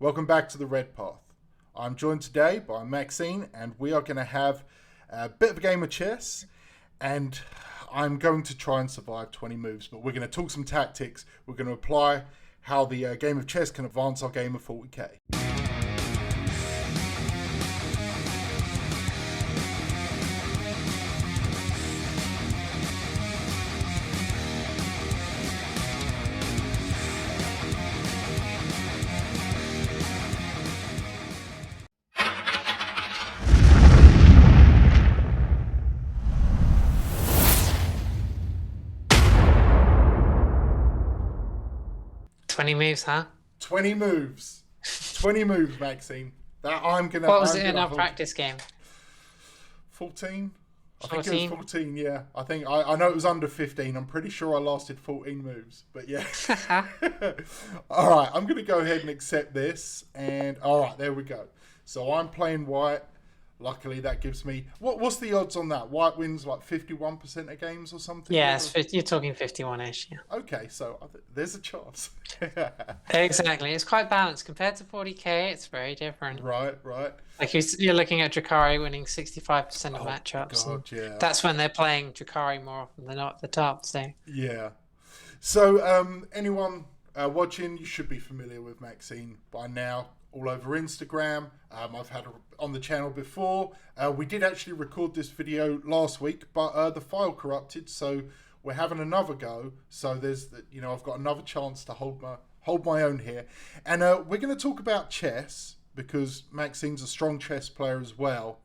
Welcome back to the Red Path. I'm joined today by Maxine, and we are going to have a bit of a game of chess. And I'm going to try and survive 20 moves, but we're going to talk some tactics. We're going to apply how the game of chess can advance our game of 40k. 20 moves, huh? 20 moves. 20 moves, Maxine. That I'm going to... What was it in our practice game? 14? I 14? think it was 14, yeah. I know it was under 15. I'm pretty sure I lasted 14 moves, but yeah. All right, I'm going to go ahead and accept this. And all right, there we go. So I'm playing white. Luckily, that gives me... What's the odds on that? White wins like 51% of games or something? Yeah, you're talking 51-ish, yeah. Okay, so there's a chance. Exactly. It's quite balanced. Compared to 40k, it's very different. Right. Like you're looking at Drakari winning 65% of matchups. God, yeah. That's when they're playing Drakari more often than not at the top, so... Yeah. So, anyone watching, you should be familiar with Maxine by now. All over Instagram. I've had her on the channel before. We did actually record this video last week, but the file corrupted, so we're having another go. So I've got another chance to hold my own here, and we're going to talk about chess because Maxine's a strong chess player as well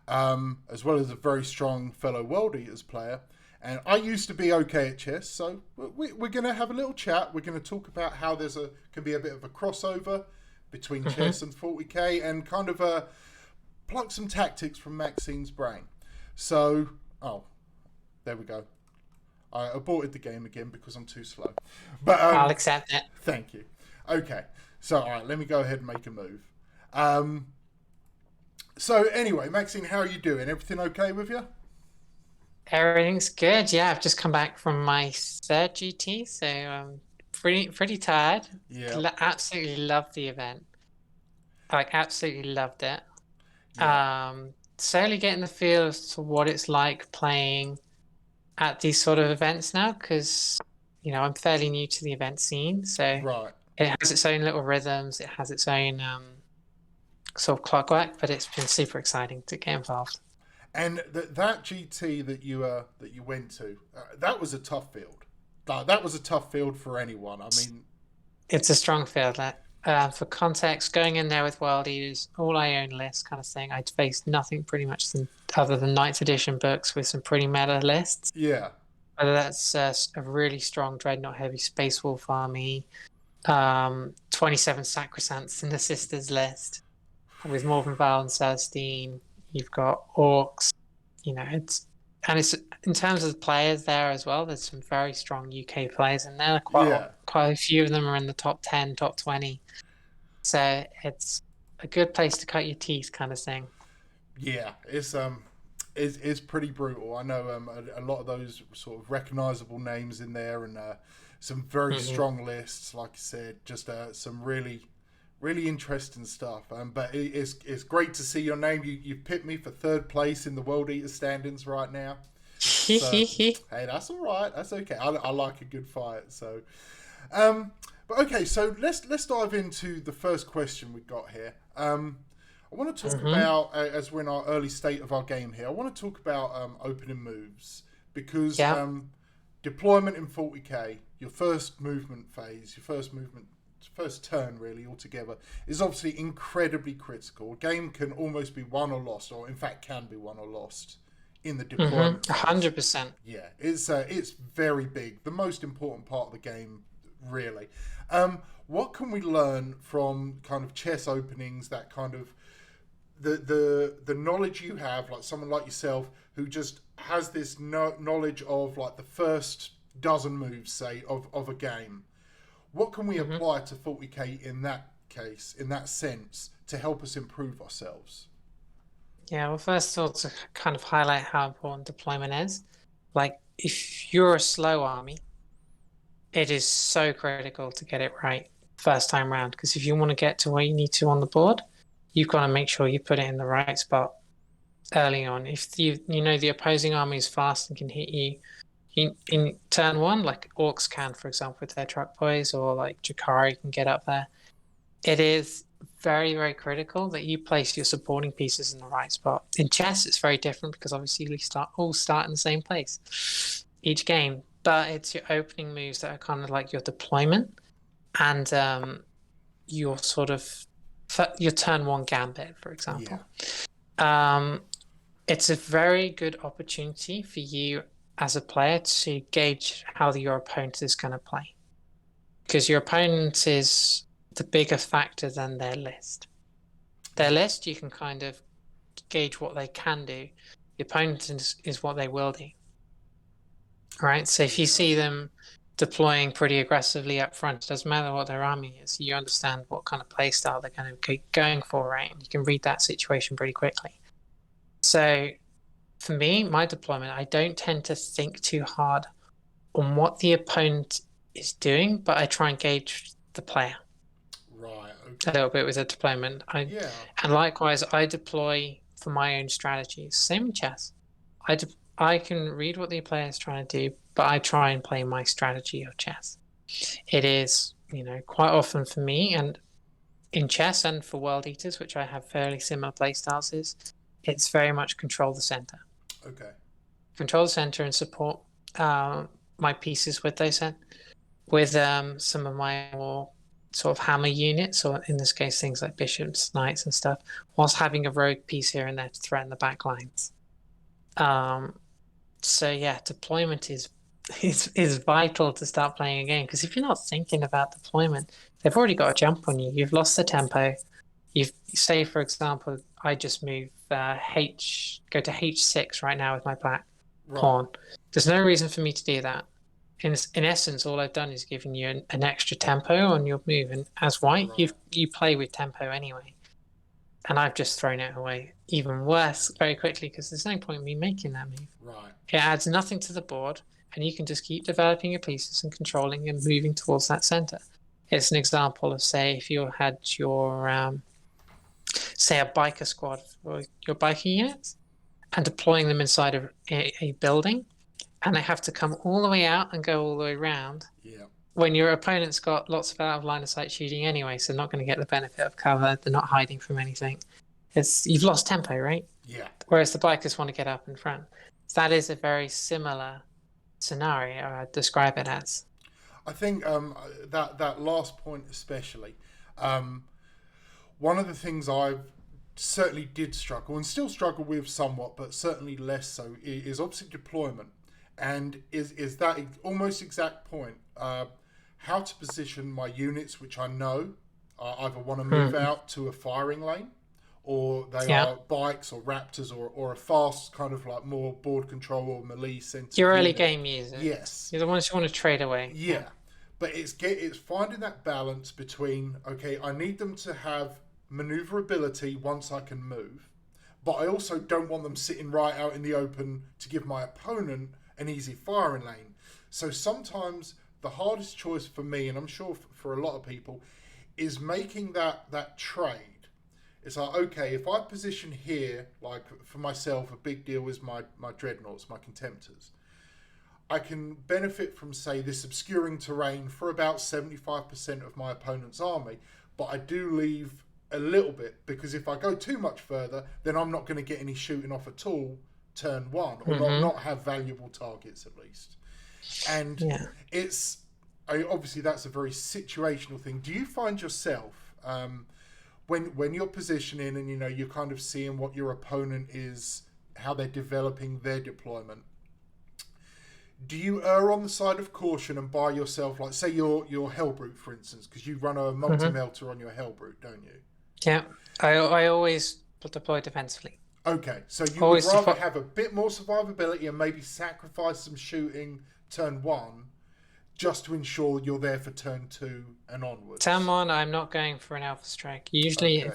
as a very strong fellow World Eaters player. And I used to be okay at chess, so we're going to have a little chat. We're going to talk about how can be a bit of a crossover between chess and 40k, and kind of pluck some tactics from Maxine's brain. So, there we go. I aborted the game again because I'm too slow. But I'll accept it. Thank you. Okay, so all right, let me go ahead and make a move. So anyway, Maxine, how are you doing? Everything okay with you? Everything's good. Yeah, I've just come back from my third GT, so pretty tired. Yeah. Absolutely loved the event. Absolutely loved it. Yeah. Slowly getting the feel as to what it's like playing at these sort of events now, because I'm fairly new to the event scene, so Right. it has its own little rhythms, it has its own sort of clockwork, but it's been super exciting to get involved. And that GT that you went to, that was a tough field. That was a tough field for anyone. I mean, it's a strong field. For context, going in there with World Eaters, all I own lists kind of thing, I'd faced nothing pretty much other than 9th edition books with some pretty meta lists. Yeah. Whether that's a really strong Dreadnought heavy Space Wolf army, 27 Sacrosancts in the Sisters list, with Morven Val and Celestine, you've got Orcs, it's in terms of the players there as well. There's some very strong UK players in there. Quite a few of them are in the top 10, top 20. So it's a good place to cut your teeth, kind of thing. Yeah, it's pretty brutal. I know a lot of those sort of recognisable names in there, and some very strong lists. Like I said, just some really interesting stuff. But it's great to see your name. You've picked me for 3rd place in the World Eater standings right now. So, hey, that's all right. That's okay. I like a good fight. So, but okay. So let's dive into the first question we got here. I want to talk about, as we're in our early state of our game here, I want to talk about opening moves, because deployment in 40k, your first movement phase, first turn really altogether, is obviously incredibly critical. A game can almost be won or lost, or in fact can be won or lost in the deployment. 100%. Yeah, it's very big. The most important part of the game, really. What can we learn from kind of chess openings, that kind of the knowledge you have, like someone like yourself who just has this knowledge of like the first dozen moves, say, of a game? What can we apply to 40k in that case, in that sense, to help us improve ourselves? Yeah, well, first of all, to kind of highlight how important deployment is. Like, if you're a slow army, it is so critical to get it right. first time round. Because if you want to get to where you need to on the board, you've got to make sure you put it in the right spot early on. If you know the opposing army is fast and can hit you in turn one, like orcs can, for example, with their truck boys, or like Jakari can get up there, it is very, very critical that you place your supporting pieces in the right spot. In chess, it's very different because obviously we all start in the same place each game, but it's your opening moves that are kind of like your deployment and your sort of your turn one gambit, for example. It's a very good opportunity for you as a player to gauge how your opponent is going to play, because your opponent is the bigger factor than their list. Their list, you can kind of gauge what they can do. The opponent is what they will do. Right? So if you see them deploying pretty aggressively up front, it doesn't matter what their army is, you understand what kind of play style they're going to be going for, right? And you can read that situation pretty quickly. So for me, my deployment, I don't tend to think too hard on what the opponent is doing, but I try and gauge the player. Right. Okay. A little bit with the deployment. And likewise, I deploy for my own strategies. Same in chess. I can read what the player is trying to do, but I try and play my strategy of chess. It is, quite often for me, and in chess and for World Eaters, which I have fairly similar playstyles, it's very much control the center. Okay. Control the center and support my pieces with some of my more sort of hammer units, or in this case things like bishops, knights and stuff, whilst having a rogue piece here and there to threaten the back lines. So yeah, deployment is vital to start playing a game, because if you're not thinking about deployment, they've already got a jump on you. You've lost the tempo. Say for example, I just move go to H6 right now with my black pawn. There's no reason for me to do that. In essence, all I've done is given you an extra tempo on your move, and as white, you play with tempo anyway. And I've just thrown it away even worse very quickly, because there's no point in me making that move. Right. It adds nothing to the board, and you can just keep developing your pieces and controlling and moving towards that center. It's an example of, say, if you had your, say, a biker squad for your biker units, and deploying them inside of a building, and they have to come all the way out and go all the way around. Yeah. When your opponent's got lots of out of line of sight shooting anyway, so they're not going to get the benefit of cover. They're not hiding from anything. You've lost tempo, right? Yeah. Whereas the bikers want to get up in front. That is a very similar scenario I'd describe it as. I think that last point especially, one of the things I've certainly did struggle and still struggle with somewhat, but certainly less so, is obviously deployment, and is that almost exact point, how to position my units, which I know either want to move out to a firing lane, or they are bikes or raptors, or a fast kind of like more board control or melee center. Your early game users. Yes. You're the ones who want to trade away. Yeah. But it's finding that balance between, okay, I need them to have maneuverability once I can move, but I also don't want them sitting right out in the open to give my opponent an easy firing lane. So sometimes the hardest choice for me, and I'm sure for a lot of people, is making that trade. It's like, okay, if I position here, like for myself, a big deal is my dreadnoughts, my contemptors. I can benefit from, say, this obscuring terrain for about 75% of my opponent's army, but I do leave a little bit, because if I go too much further, then I'm not going to get any shooting off at all turn one, or not have valuable targets at least. And obviously that's a very situational thing. Do you find yourself, when you're positioning and you're kind of seeing what your opponent is, how they're developing their deployment, do you err on the side of caution and buy yourself, like, say, your Hellbrute, for instance, because you run a multi-melter on your Hellbrute, don't you? Yeah, I always deploy defensively. Okay, so you would rather have a bit more survivability and maybe sacrifice some shooting turn one just to ensure you're there for turn two and onwards. Turn one, I'm not going for an alpha strike. Usually,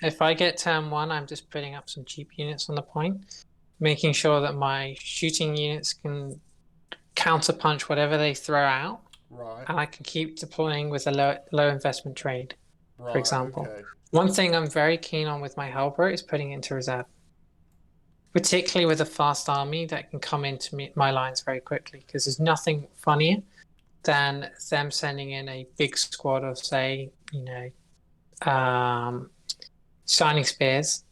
if I get turn one, I'm just putting up some cheap units on the point, making sure that my shooting units can counterpunch whatever they throw out. Right. and I can keep deploying with a low investment trade, for Right. example. Okay. One thing I'm very keen on with my Hellbro is putting it into reserve, particularly with a fast army that can come into my lines very quickly, because there's nothing funnier than them sending in a big squad of, say, Shining Spears,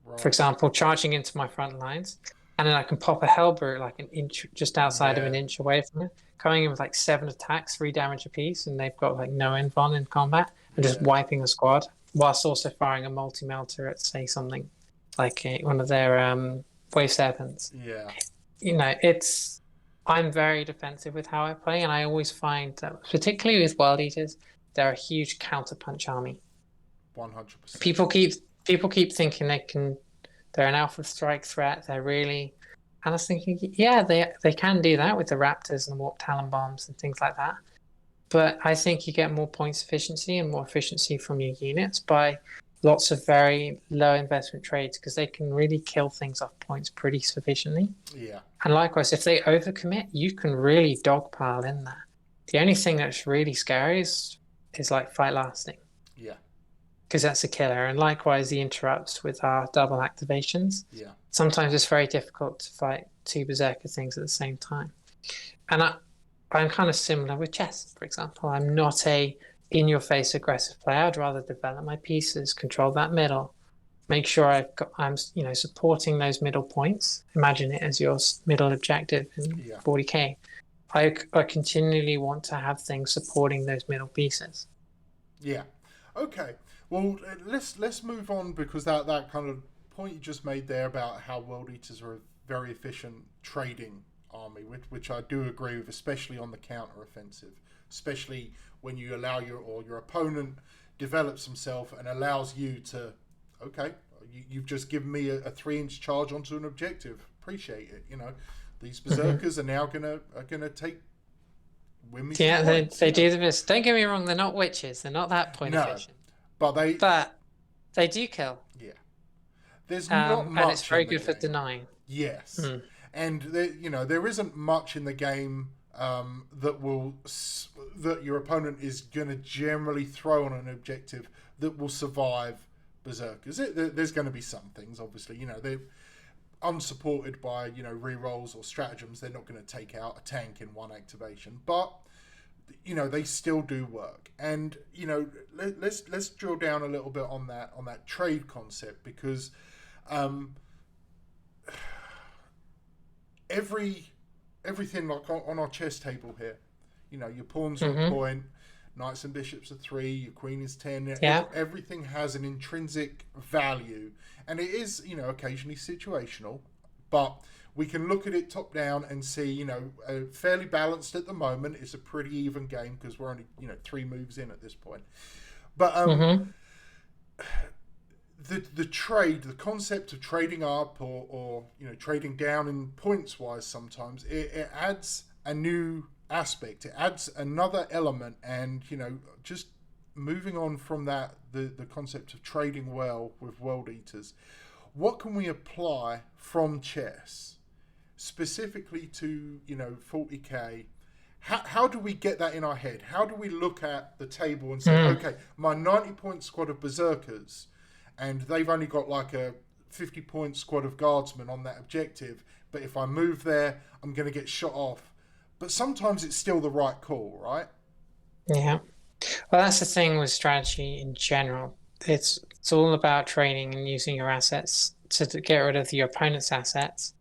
for Right. example, charging into my front lines, and then I can pop a Hellbrook like an inch, just outside of an inch away from it, coming in with like 7 attacks, 3 damage apiece, and they've got like no invuln in combat, and just wiping the squad, whilst also firing a multi-melter at, say, something like one of their Wave 7s. Yeah. I'm very defensive with how I play, and I always find that, particularly with World Eaters, they're a huge counterpunch army. 100%. People keep thinking they're an alpha strike threat. They're really, and I was thinking, yeah, they can do that with the Raptors and the Warp Talon bombs and things like that. But I think you get more points efficiency and more efficiency from your units by lots of very low investment trades, because they can really kill things off points pretty sufficiently. Yeah. And likewise, if they overcommit, you can really dogpile in there. The only thing that's really scary is like fight lasting. Yeah. Because that's a killer. And likewise, the interrupts with our double activations. Yeah. Sometimes it's very difficult to fight 2 Berserker things at the same time. And I'm kind of similar with chess, for example. I'm not a in-your-face aggressive player. I'd rather develop my pieces, control that middle, make sure I'm supporting those middle points. Imagine it as your middle objective in 40k. I continually want to have things supporting those middle pieces. Yeah. Okay. Well, let's move on, because that kind of point you just made there about how World Eaters are a very efficient trading army, which I do agree with, especially on the counter offensive, especially when you allow your opponent develops himself and allows you to, okay, you've just given me a 3-inch charge onto an objective. Appreciate it. These Berserkers are now gonna win me. Yeah, they do this. Don't get me wrong, they're not witches. They're not that point efficient. But they do kill. Yeah. There's not much, and it's very good game for denying. Yes. And there isn't much in the game that your opponent is going to generally throw on an objective that will survive Berserkers. There's going to be some things, obviously. They're unsupported by rerolls or stratagems. They're not going to take out a tank in one activation, but they still do work. And let's drill down a little bit on that trade concept, because everything, like on our chess table here, your pawns are a point, knights and bishops are 3, your queen is 10. Yeah. Everything has an intrinsic value, and it is occasionally situational, but we can look at it top down and see fairly balanced at the moment. It's a pretty even game, because we're only 3 moves in at this point. But the concept of trading up or trading down in points wise, sometimes it adds a new aspect. It adds another element, and just moving on from that, the concept of trading well with World Eaters, what can we apply from chess specifically to 40k? How do we get that in our head? How do we look at the table and say, okay, my 90-point squad of Berserkers, and they've only got like a 50-point squad of Guardsmen on that objective, but if I move there, I'm going to get shot off. But sometimes it's still the right call, right? Yeah. Well, that's the thing with strategy in general. It's all about trading and using your assets to get rid of your opponent's assets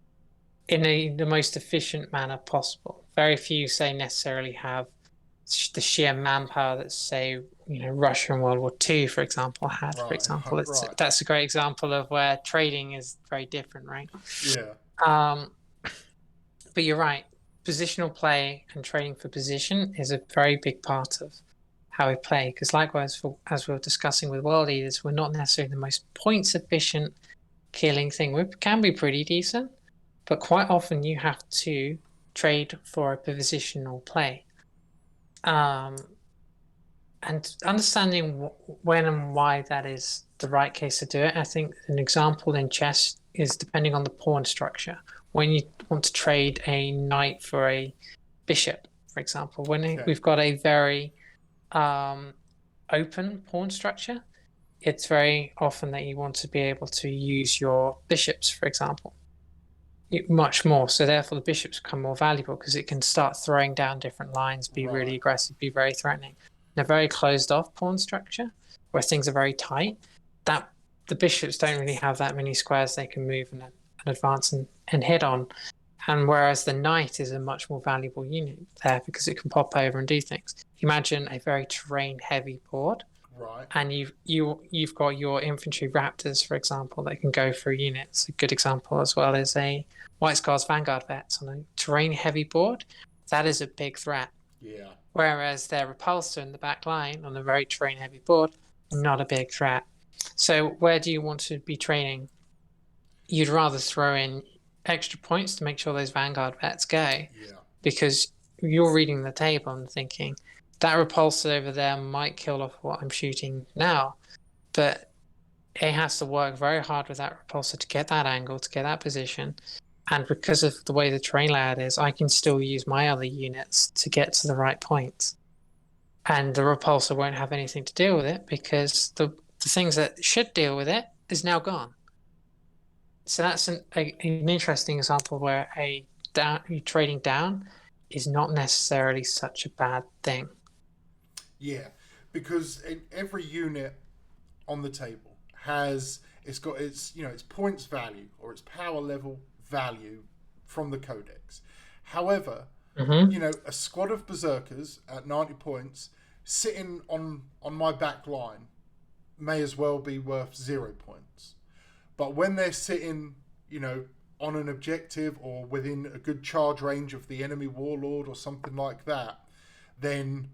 in the most efficient manner possible. Very few, say, necessarily have the sheer manpower that, say, Russia in World War II, for example, had. Right, for example, right. That's a great example of where trading is very different, right? Yeah. But you're right. Positional play and trading for position is a very big part of how we play. Because likewise, as we were discussing with World Eaters, we're not necessarily the most points efficient killing thing. We can be pretty decent, but quite often you have to trade for a positional play. And understanding when and why that is the right case to do it. I think an example in chess is depending on the pawn structure. When you want to trade a knight for a bishop, for example. When Okay. we've got a very open pawn structure, it's very often that you want to be able to use your bishops, for example, much more. So therefore the bishops become more valuable because it can start throwing down different lines, be really aggressive, be very threatening. In a very closed off pawn structure where things are very tight, that the bishops don't really have that many squares they can move and advance and hit on. And whereas the knight is a much more valuable unit there because it can pop over and do things. Imagine a very terrain heavy board. Right. And you've got your infantry raptors, for example, that can go through units. A good example as well is a White Scars Vanguard vets on a terrain heavy board. That is a big threat. Yeah. Whereas their repulsor in the back line on a very terrain heavy board, not a big threat. So where do you want to be training? You'd rather throw in extra points to make sure those Vanguard vets go. Yeah. Because you're reading the table and thinking, that repulsor over there might kill off what I'm shooting now, but it has to work very hard with that repulsor to get that angle, to get that position. And because of the way the terrain layout is, I can still use my other units to get to the right point. And the repulsor won't have anything to deal with it because the things that should deal with it is now gone. So that's an interesting example where trading down is not necessarily such a bad thing. Yeah, because every unit on the table has its points value or its power level value from the codex. However, a squad of berserkers at 90 points sitting on my back line may as well be worth 0 points. But when they're sitting, on an objective or within a good charge range of the enemy warlord or something like that, then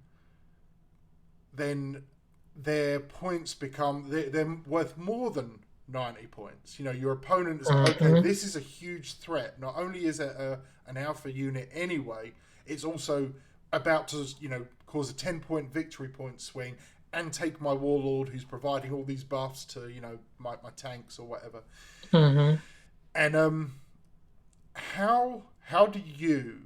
their points become they're worth more than 90 points. Your opponent is okay. This is a huge threat. Not only is it an alpha unit anyway, it's also about to cause a 10-point victory point swing and take my warlord who's providing all these buffs to my tanks or whatever. And how do you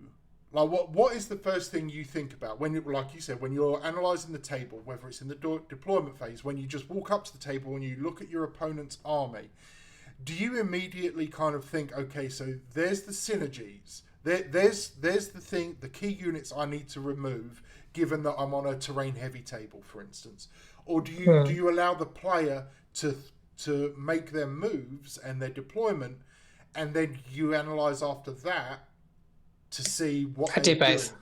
what is the first thing you think about when like you said, when you're analyzing the table, whether it's in the deployment phase, when you just walk up to the table and you look at your opponent's army, do you immediately kind of think, okay, so there's the synergies, there's the key units I need to remove given that I'm on a terrain heavy table, for instance? Or do you allow the player to make their moves and their deployment, and then you analyze after that to see what I do both. Doing?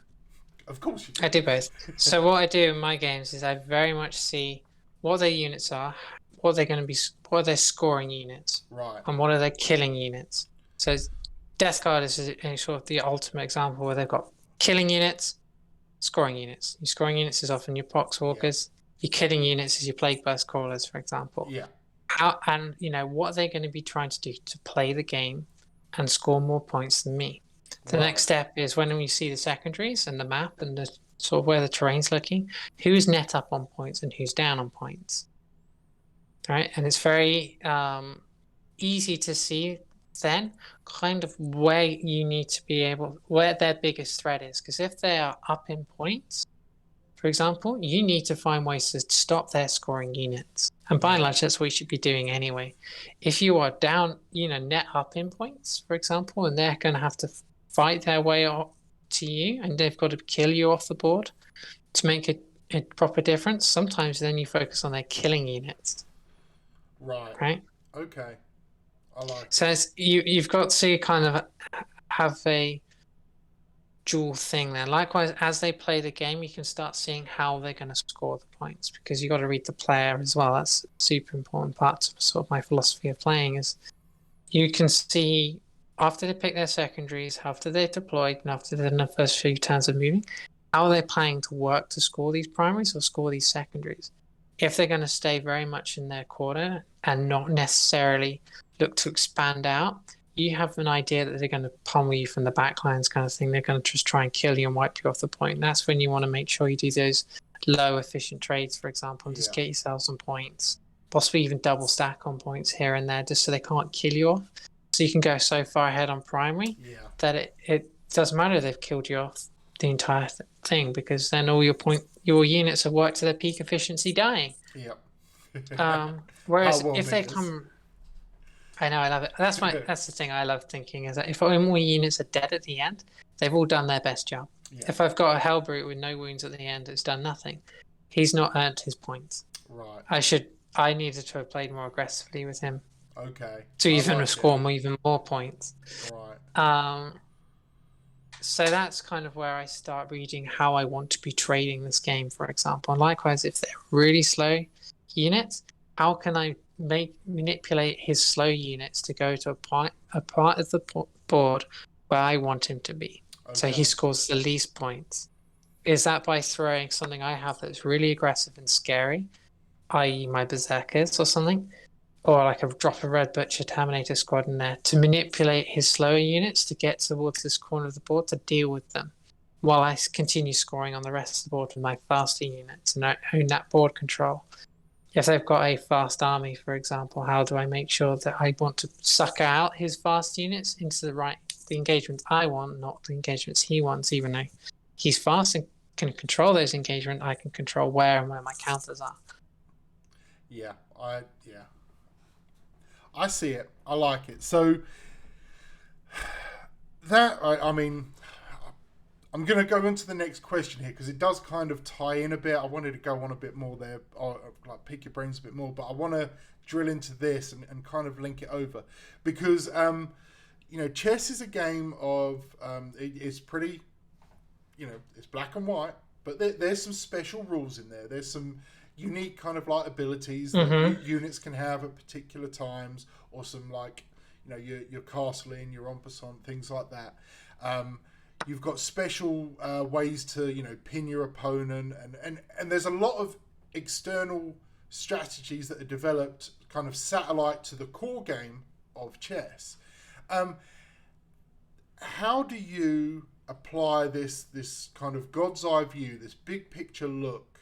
Of course you do. I do both. So what I do in my games is I very much see what their units are, what they're going to be, what are their scoring units, right, and what are their killing units. So Death Guard is sort of the ultimate example where they've got killing units, scoring units. Your scoring units is often your Poxwalkers. Your killing units is your Plague Burst Crawlers, for example. Yeah. What are they going to be trying to do to play the game and score more points than me? The next step is when we see the secondaries and the map and the sort of where the terrain's looking, who's net up on points and who's down on points. Right? And it's very easy to see then kind of where you need to be where their biggest threat is. Because if they are up in points, for example, you need to find ways to stop their scoring units. And by and large, that's what you should be doing anyway. If you are down, net up in points, for example, and they're going to have to fight their way up to you, and they've got to kill you off the board to make a proper difference, sometimes then you focus on their killing units. Right? Okay. I like so you've got to kind of have a dual thing there. Likewise, as they play the game, you can start seeing how they're going to score the points, because you've got to read the player as well. That's a super important part of sort of my philosophy of playing, is you can see after they pick their secondaries, after they're deployed, and after they're in the first few turns of moving, how are they planning to work to score these primaries or score these secondaries? If they're going to stay very much in their quarter and not necessarily look to expand out, you have an idea that they're going to pummel you from the back lines kind of thing. They're going to just try and kill you and wipe you off the point. And that's when you want to make sure you do those low efficient trades, for example, and just get yourself some points. Possibly even double stack on points here and there, just so they can't kill you off. So you can go so far ahead on primary that it doesn't matter if they've killed you off. the entire thing, because then all your units have worked to their peak efficiency dying. Yep. Whereas if they Heartwarming. come, I know, I love it. That's the thing I love thinking, is that if all my units are dead at the end, they've all done their best job. Yeah. If I've got a Hellbrute with no wounds at the end, it's done nothing. He's not earned his points. Right. I needed to have played more aggressively with him. Okay. To even score even more points. Right. So that's kind of where I start reading how I want to be trading this game, for example. And likewise, if they're really slow units, how can I manipulate his slow units to go to a part of the board where I want him to be, so he scores the least points? Is that by throwing something I have that's really aggressive and scary, i.e. my Berserkers or something, or like a drop of Red Butcher Terminator Squad in there to manipulate his slower units to get towards this corner of the board to deal with them, while I continue scoring on the rest of the board with my faster units and own that board control? If they've got a fast army, for example, how do I make sure that I want to suck out his fast units into the engagements I want, not the engagements he wants? Even though he's fast and can control those engagements, I can control where and where my counters are. Yeah, I see it. I like it. So that I mean, I'm going to go into the next question here because it does kind of tie in a bit. I wanted to go on a bit more there, or like pick your brains a bit more, but I want to drill into this and kind of link it over because chess is a game of it's pretty, it's black and white, but there's some special rules in there. There's some unique kind of like abilities that units can have at particular times, or some like your castling, your en passant, things like that. You've got special ways to pin your opponent, and there's a lot of external strategies that are developed kind of satellite to the core game of chess. How do you apply this kind of God's eye view, this big picture look,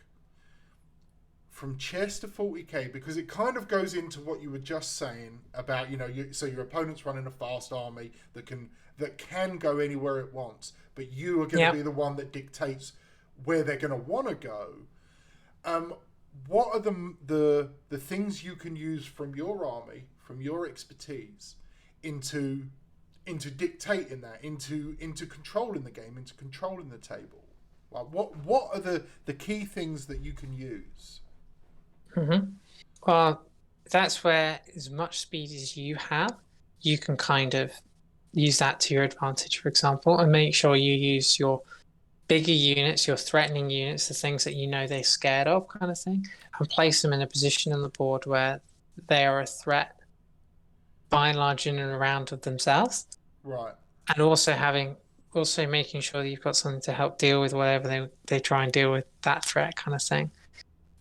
from chess to 40k? Because it kind of goes into what you were just saying about so your opponent's running a fast army that can go anywhere it wants, but you are going to be the one that dictates where they're going to want to go. What are the things you can use from your army, from your expertise, into dictating that, into controlling the game, into controlling the table? Like what are the key things that you can use? Well, that's where, as much speed as you have, you can kind of use that to your advantage, for example, and make sure you use your bigger units, your threatening units, the things that they're scared of, kind of thing, and place them in a position on the board where they are a threat by and large in and around of themselves. Right. And also making sure that you've got something to help deal with whatever they try and deal with that threat, kind of thing.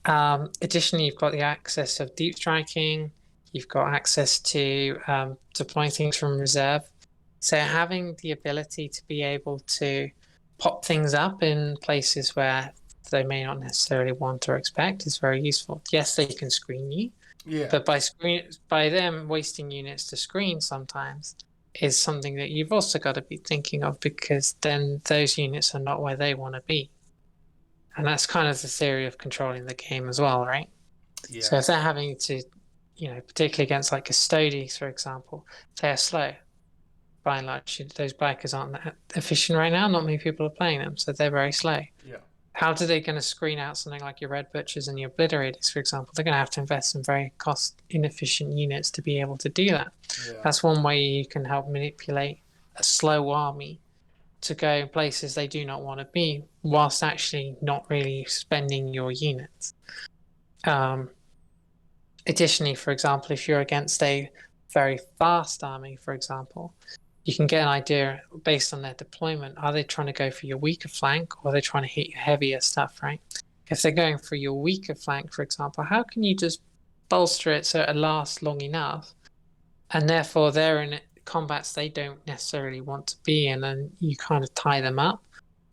Additionally, you've got the access of deep striking. You've got access to deploying things from reserve. So having the ability to be able to pop things up in places where they may not necessarily want or expect is very useful. Yes, they can screen you, but by them wasting units to screen sometimes is something that you've also got to be thinking of, because then those units are not where they want to be. And that's kind of the theory of controlling the game as well, right? Yeah. So if they're having to, particularly against like custodies, for example, they're slow. By and large, those bikers aren't that efficient right now. Not many people are playing them, so they're very slow. Yeah. How are they going to screen out something like your Red Butchers and your Obliterators, for example? They're going to have to invest in very cost-inefficient units to be able to do that. Yeah. That's one way you can help manipulate a slow army to go in places they do not want to be, whilst actually not really spending your units. Additionally, for example, if you're against a very fast army, for example, you can get an idea based on their deployment. Are they trying to go for your weaker flank, or are they trying to hit your heavier stuff, right? If they're going for your weaker flank, for example, how can you just bolster it so it lasts long enough, and therefore they're in combats they don't necessarily want to be in, and you kind of tie them up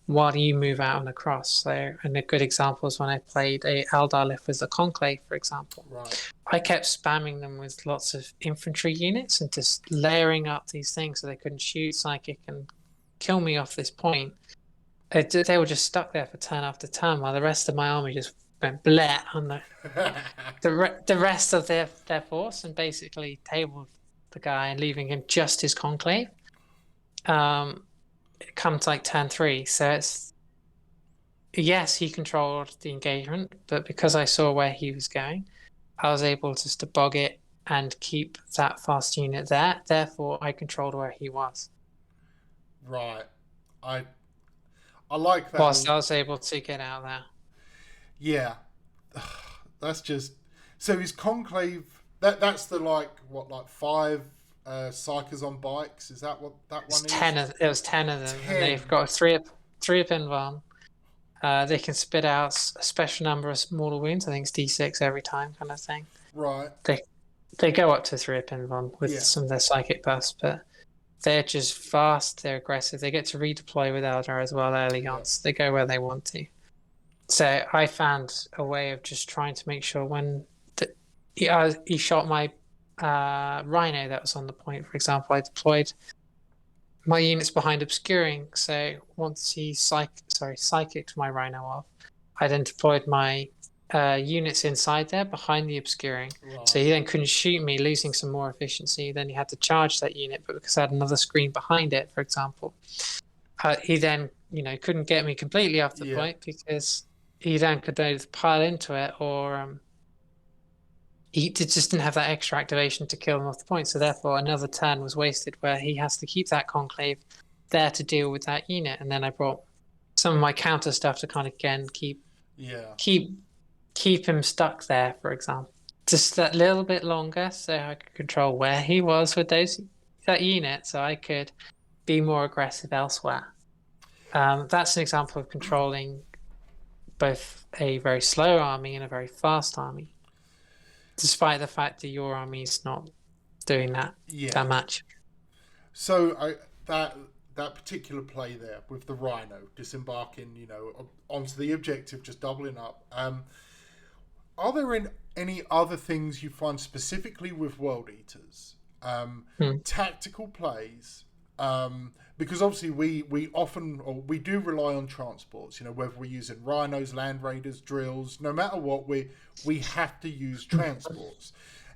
while you move out and across. So, and a good example is when I played a Aldar with the Conclave, for example. Right. I kept spamming them with lots of infantry units and just layering up these things so they couldn't shoot psychic and kill me off this point, They were just stuck there for turn after turn while the rest of my army just went bleh on the rest of their force and basically tabled the guy and leaving him just his conclave. It comes like turn 3, so it's yes, he controlled the engagement, but because I saw where he was going, I was able just to bog it and keep that fast unit there. Therefore, I controlled where he was. Right. I like that. Whilst I was able to get out there. Yeah. That's just so his conclave. That's the like 5 psychers on bikes. Is that what that one is? It was 10 of them, and they've got three up Invarn. They can spit out a special number of smaller wounds. I think it's D6 every time, kind of thing. Right. They go up to 3 up Invarn with some of their psychic buffs, but they're just fast. They're aggressive. They get to redeploy with Eldar as well early on, so they go where they want to. So I found a way of just trying to make sure when he shot my Rhino that was on the point, for example, I deployed my units behind obscuring. So once he psychicked my Rhino off, I then deployed my units inside there behind the obscuring. Right. So he then couldn't shoot me, losing some more efficiency. Then he had to charge that unit, but because I had another screen behind it, for example, he then couldn't get me completely off the point because he then could either pile into it or he just didn't have that extra activation to kill him off the point. So therefore, another turn was wasted where he has to keep that conclave there to deal with that unit. And then I brought some of my counter stuff to kind of again keep him stuck there, for example, just that little bit longer, so I could control where he was with that unit, so I could be more aggressive elsewhere. That's an example of controlling both a very slow army and a very fast army, despite the fact that your army is not doing that much. So that particular play there with the Rhino disembarking, onto the objective, just doubling up. Are there any other things you find specifically with World Eaters? Tactical plays? Because obviously we do rely on transports, whether we're using Rhinos, Land Raiders, drills, no matter what, we have to use transports.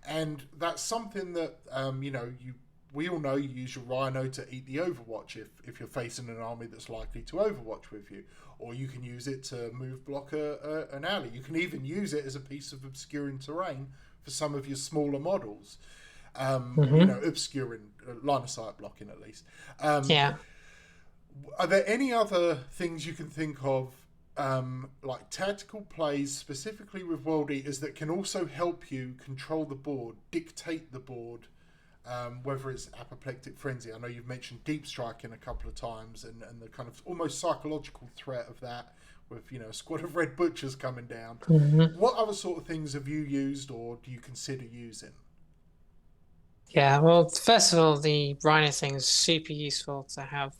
And that's something that, we all know you use your Rhino to eat the Overwatch if you're facing an army that's likely to Overwatch with you. Or you can use it to move block an alley. You can even use it as a piece of obscuring terrain for some of your smaller models. Obscuring, line of sight blocking at least. Are there any other things you can think of, like tactical plays specifically with World Eaters that can also help you control the board, dictate the board, whether it's apoplectic frenzy? I know you've mentioned deep striking a couple of times and the kind of almost psychological threat of that with, a squad of red butchers coming down. What other sort of things have you used or do you consider using? Yeah, well, first of all, the Rhino thing is super useful to have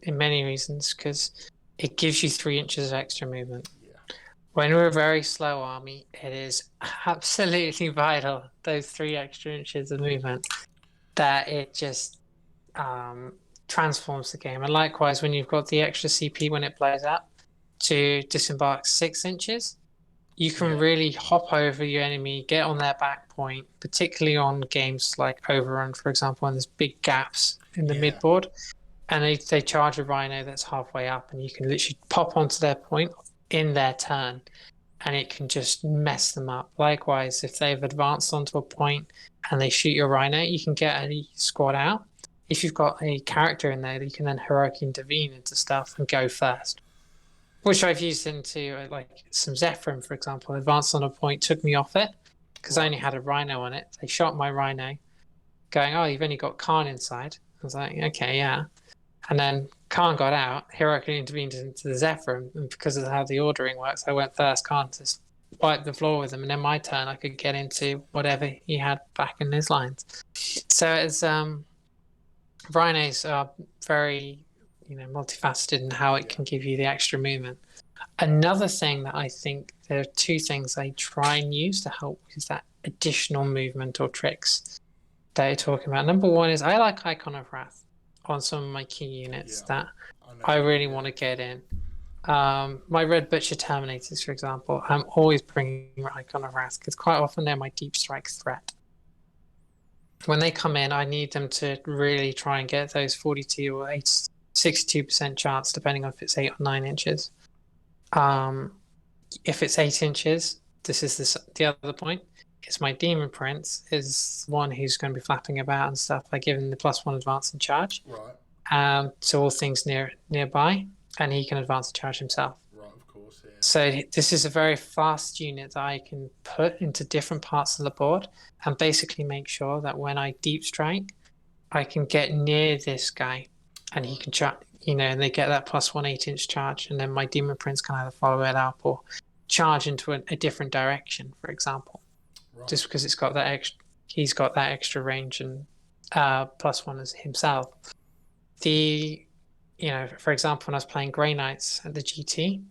in many reasons because it gives you 3 inches of extra movement. When we're a very slow army, it is absolutely vital, those 3 extra inches of movement, that it just transforms the game. And likewise, when you've got the extra CP when it blows up to disembark 6 inches, you can really hop over your enemy, get on their back point, particularly on games like Overrun, for example, when there's big gaps in the midboard, and they charge a Rhino that's halfway up, and you can literally pop onto their point in their turn, and it can just mess them up. Likewise, if they've advanced onto a point and they shoot your Rhino, you can get a squad out. If you've got a character in there, you can then heroically intervene into stuff and go first. Which I've used into, like, some Zephyrin, for example, advanced on a point, took me off it, because I only had a Rhino on it. They shot my Rhino, going, oh, you've only got Khorne inside. I was like, okay, yeah. And then Khorne got out, heroically intervened into the Zephyrin, and because of how the ordering works, I went first. Khorne just wiped the floor with him, and then my turn, I could get into whatever he had back in his lines. So it's Rhinos are very multifaceted in how it can give you the extra movement. Another thing that I think, there are 2 things I try and use to help is that additional movement or tricks that you're talking about. Number 1 is I like Icon of Wrath on some of my key units that I really want to get in. My Red Butcher Terminators, for example, I'm always bringing Icon of Wrath because quite often they're my deep strike threat. When they come in, I need them to really try and get those 42 or 62% chance, depending on if it's 8 or 9 inches. If it's 8 inches, this is the other point. It's my Demon Prince is one who's going to be flapping about and stuff. I give him the +1 advance and charge. Right. To all things nearby, and he can advance and charge himself. Right, of course, yeah. So this is a very fast unit that I can put into different parts of the board and basically make sure that when I deep strike, I can get near this guy and he can charge, and they get that +1 8-inch charge, and then my Demon Prince can either follow it up or charge into a different direction, for example. Right. Just because he's got that extra range and +1 as himself. For example, when I was playing Grey Knights at the GT,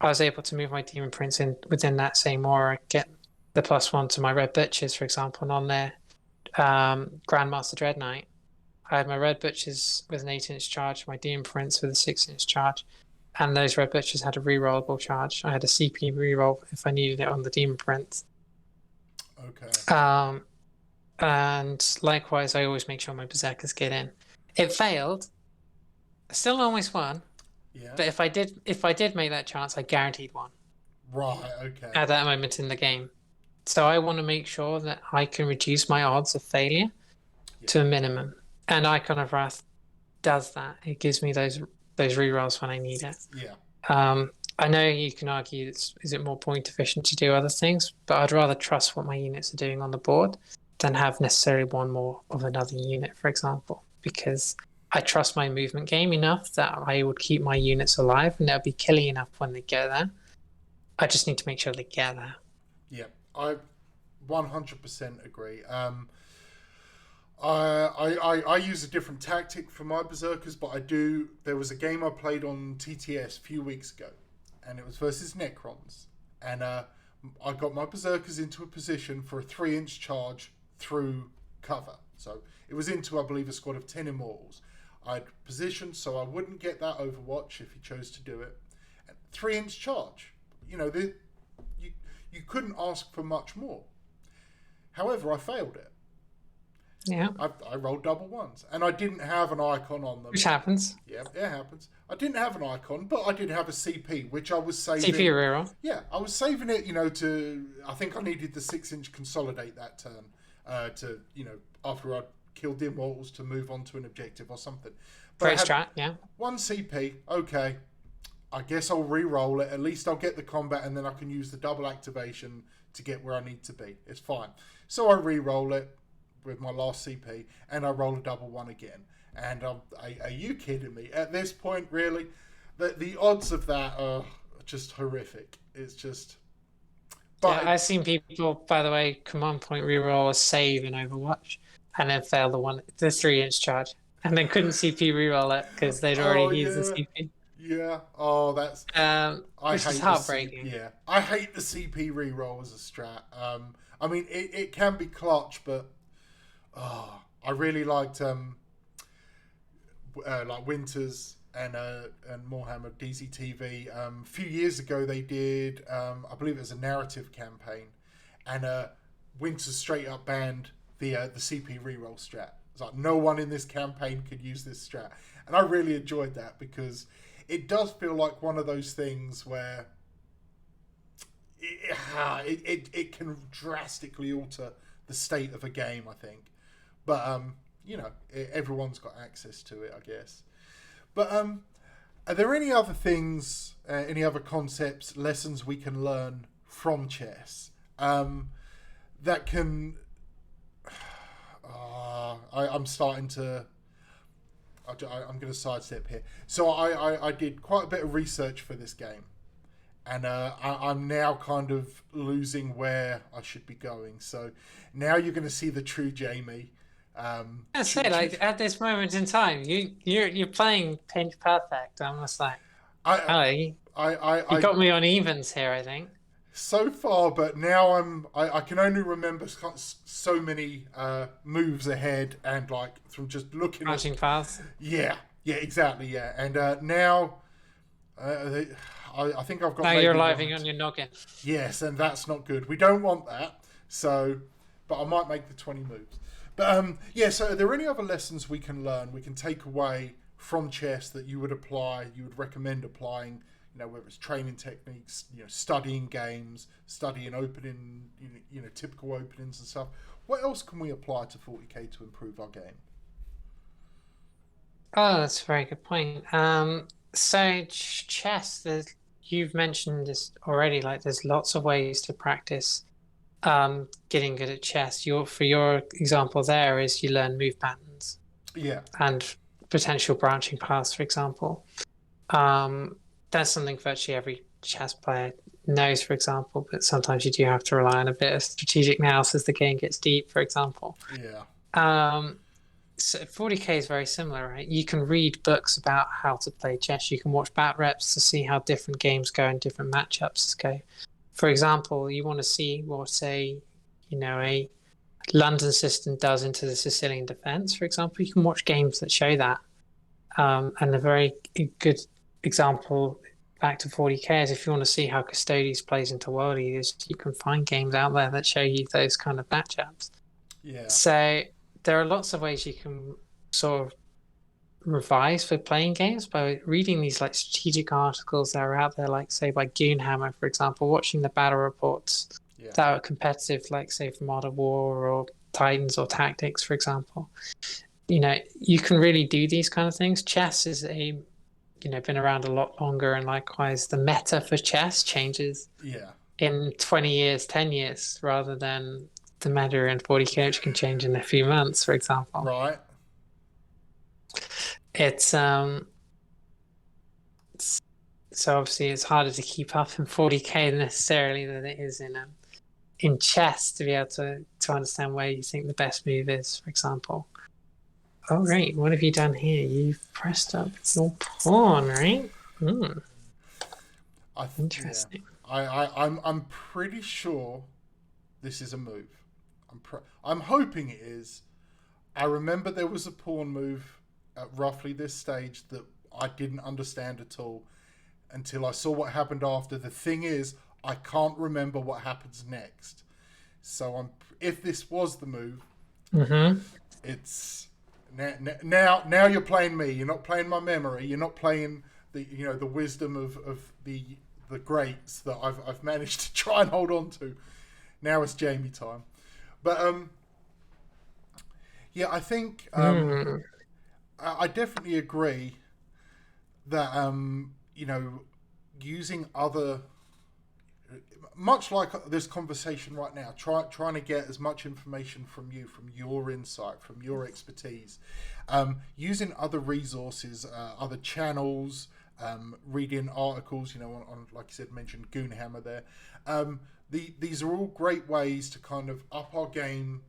I was able to move my Demon Prince in within that same aura, get the +1 to my Red Butchers, for example, and on their Grandmaster Dread Knight, I had my Red Butchers with an 8-inch charge, my Demon Prince with a 6-inch charge, and those Red Butchers had a rerollable charge. I had a CP reroll if I needed it on the Demon Prince. Okay. And likewise, I always make sure my Berserkers get in. It failed. I still almost won. Yeah. But if I did make that chance, I guaranteed one. Right, okay. At that moment in the game. So I want to make sure that I can reduce my odds of failure to a minimum. And Icon of Wrath does that. It gives me those rerolls when I need it. Yeah. I know you can argue, is it more point efficient to do other things, but I'd rather trust what my units are doing on the board than have necessarily one more of another unit, for example, because I trust my movement game enough that I would keep my units alive and they'll be killing enough when they get there. I just need to make sure they get there. Yeah, I 100% agree. I use a different tactic for my Berserkers, but there was a game I played on TTS a few weeks ago, and it was versus Necrons, and I got my Berserkers into a position for a 3-inch charge through cover. So it was into, I believe, a squad of 10 Immortals. I'd positioned so I wouldn't get that Overwatch if he chose to do it. 3-inch charge. You couldn't ask for much more. However, I failed it. Yeah. I rolled double ones, and I didn't have an icon on them. Which happens. Yeah, it happens. I didn't have an icon, but I did have a CP, which I was saving. CP reroll. Yeah, I was saving it, I think I needed the 6-inch consolidate that turn after I'd killed the Immortals to move on to an objective or something. But Great strat, yeah. One CP, okay. I guess I'll re-roll it. At least I'll get the combat, and then I can use the double activation to get where I need to be. It's fine. So I re-roll it with my last CP, and I roll a double one again. And are you kidding me? At this point, really, the odds of that are just horrific. It's just... But yeah, I've seen people, by the way, command point reroll a save in Overwatch, and then fail the 3-inch charge, and then couldn't CP reroll it because they'd already used the CP. Yeah. Oh, that's... which is heartbreaking. Yeah. I hate the CP reroll as a strat. I mean, it can be clutch, but I really liked like Winters and Morehammer DZTV. A few years ago, they did, I believe it was a narrative campaign, and Winters straight up banned the CP reroll strat. It's like no one in this campaign could use this strat, and I really enjoyed that because it does feel like one of those things where it can drastically alter the state of a game, I think. But everyone's got access to it, I guess. But are there any other things, any other concepts, lessons we can learn from chess that can... I'm starting to... I'm going to sidestep here. So I did quite a bit of research for this game. And I'm now kind of losing where I should be going. So now you're going to see the true Jamie. That's it. Like, at this moment in time, you're playing Pinch Perfect. I'm just like, you got me on evens here, I think. So far, but now I can only remember so many moves ahead, and like from just looking branching paths. Yeah, exactly, yeah. And now I think I've got Now maybe you're one. living on your noggin. Yes, and that's not good. We don't want that. So, but I might make the 20 moves. But yeah. So, are there any other lessons we can learn, we can take away from chess that you would apply, you would recommend applying? You know, whether it's training techniques, you know, studying games, studying opening, typical openings and stuff. What else can we apply to 40k to improve our game? Oh, that's a very good point. So chess, you've mentioned this already. Like, there's lots of ways to practice getting good at chess. For your example there is you learn move patterns Yeah. and potential branching paths, for example. That's something virtually every chess player knows, for example, but sometimes you do have to rely on a bit of strategic analysis as the game gets deep, for example. Yeah. So 40k is very similar, right? You can read books about how to play chess. You can watch bat reps to see how different games go and different matchups go. For example, you want to see what a London system does into the Sicilian defense, for example. You can watch games that show that. And a very good example back to 40k is if you want to see how Custodes plays into World Eaters, you can find games out there that show you those kind of matchups. Yeah. So there are lots of ways you can sort of revise for playing games by reading these like strategic articles that are out there, like say by Goonhammer, for example, watching the battle reports that are competitive, like say from Art of War or Titans or Tactics, for example. You can really do these kind of things. Chess is been around a lot longer, and likewise the meta for chess changes in 20 years, 10 years, rather than the meta in 40k, which can change in a few months, for example. Right. It's so obviously it's harder to keep up in 40k necessarily than it is in chess to be able to understand where you think the best move is, for example. Oh, right. What have you done here? You've pressed up your pawn, right? Interesting. Yeah. I'm pretty sure this is a move. I'm hoping it is. I remember there was a pawn move at roughly this stage that I didn't understand at all until I saw what happened after. The thing is, I can't remember what happens next. So if this was the move, it's now you're playing me. You're not playing my memory. You're not playing the wisdom of the greats that I've managed to try and hold on to. Now it's Jamie time. But yeah, I think I definitely agree that using other, much like this conversation right now, trying to get as much information from you, from your insight, from your expertise, using other resources, other channels, reading articles, on like you said, mentioned Goonhammer there. These are all great ways to kind of up our game,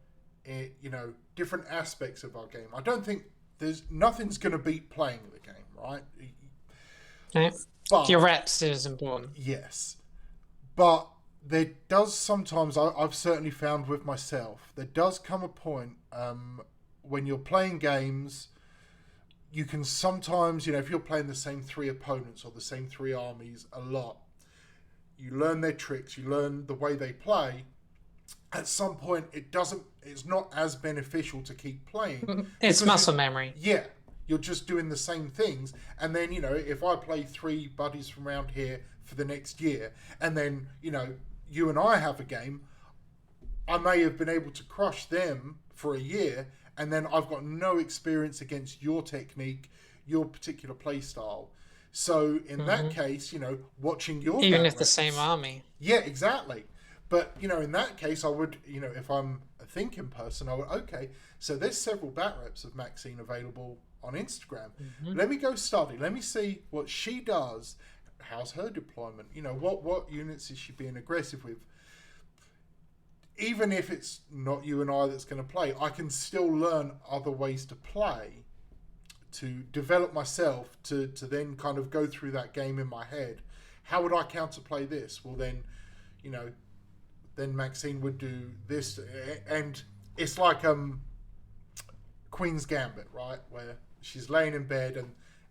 different aspects of our game. I don't think nothing's going to beat playing the game, right? Yeah. But your reps is important. Yes. But there does sometimes, I've certainly found with myself, there does come a point when you're playing games, you can sometimes, if you're playing the same three opponents or the same three armies a lot, you learn their tricks, you learn the way they play. At some point, it's not as beneficial to keep playing. It's muscle memory. Yeah. You're just doing the same things. And then, if I play three buddies from around here for the next year, and then, you and I have a game, I may have been able to crush them for a year, and then I've got no experience against your technique, your particular play style. So in that case, watching your even if the same army. Yeah, exactly. But, in that case, I would, if I'm a thinking person, I would, okay, so there's several bat reps of Maxine available on Instagram. Let me go study. Let me see what she does. How's her deployment? What units is she being aggressive with? Even if it's not you and I that's going to play, I can still learn other ways to play, to develop myself, to then kind of go through that game in my head. How would I counterplay this? Well, then, then Maxine would do this, and it's like Queen's Gambit, right? Where she's laying in bed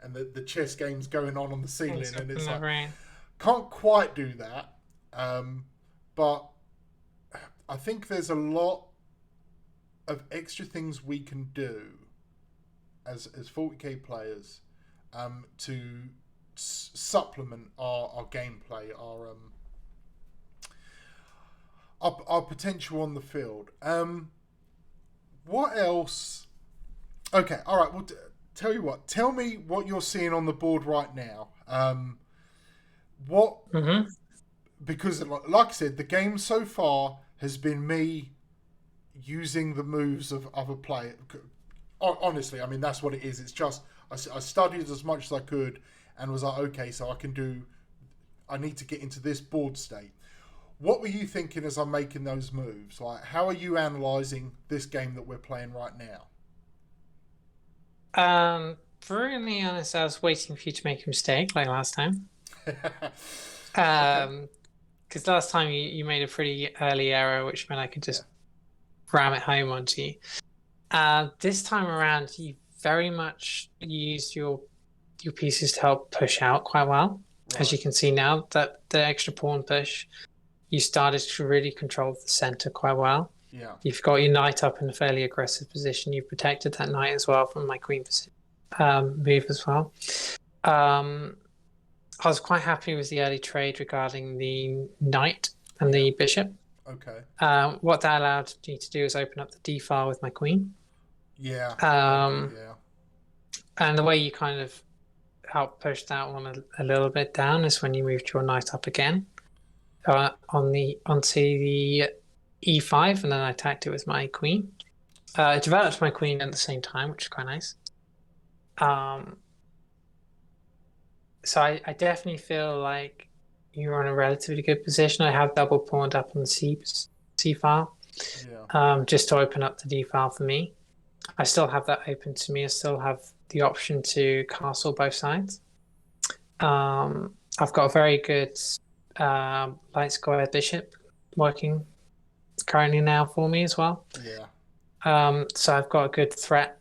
and the chess game's going on the ceiling, and it's like brain. can't quite do that. But I think there's a lot of extra things we can do as 40k players to supplement our gameplay, our potential on the field. What else? Okay, all right. Well, tell you what. Tell me what you're seeing on the board right now. What? Mm-hmm. Because, like I said, the game so far has been me using the moves of other players. Honestly, I mean, that's what it is. It's just I studied as much as I could and was like, okay, so I need to get into this board state. What were you thinking as I'm making those moves? Like, how are you analysing this game that we're playing right now? Brutally honest, I was waiting for you to make a mistake like last time. Okay. Because last time you made a pretty early error, which meant I could just ram it home onto you. This time around, you very much used your pieces to help push out quite well. Right. As you can see now, that the extra pawn push, you started to really control the center quite well. Yeah. You've got your knight up in a fairly aggressive position. You've protected that knight as well from my queen move as well. I was quite happy with the early trade regarding the knight and the bishop. Okay. What that allowed me to do is open up the d file with my queen. Yeah. Yeah. And the way you kind of help push that one a little bit down is when you moved your knight up again onto the e5, and then I attacked it with my queen. It developed my queen at the same time, which is quite nice. So I definitely feel like you're in a relatively good position. I have double pawned up on the C file, just to open up the D file for me. I still have that open to me. I still have the option to castle both sides. I've got a very good light square bishop working currently now for me as well. Yeah. So I've got a good threat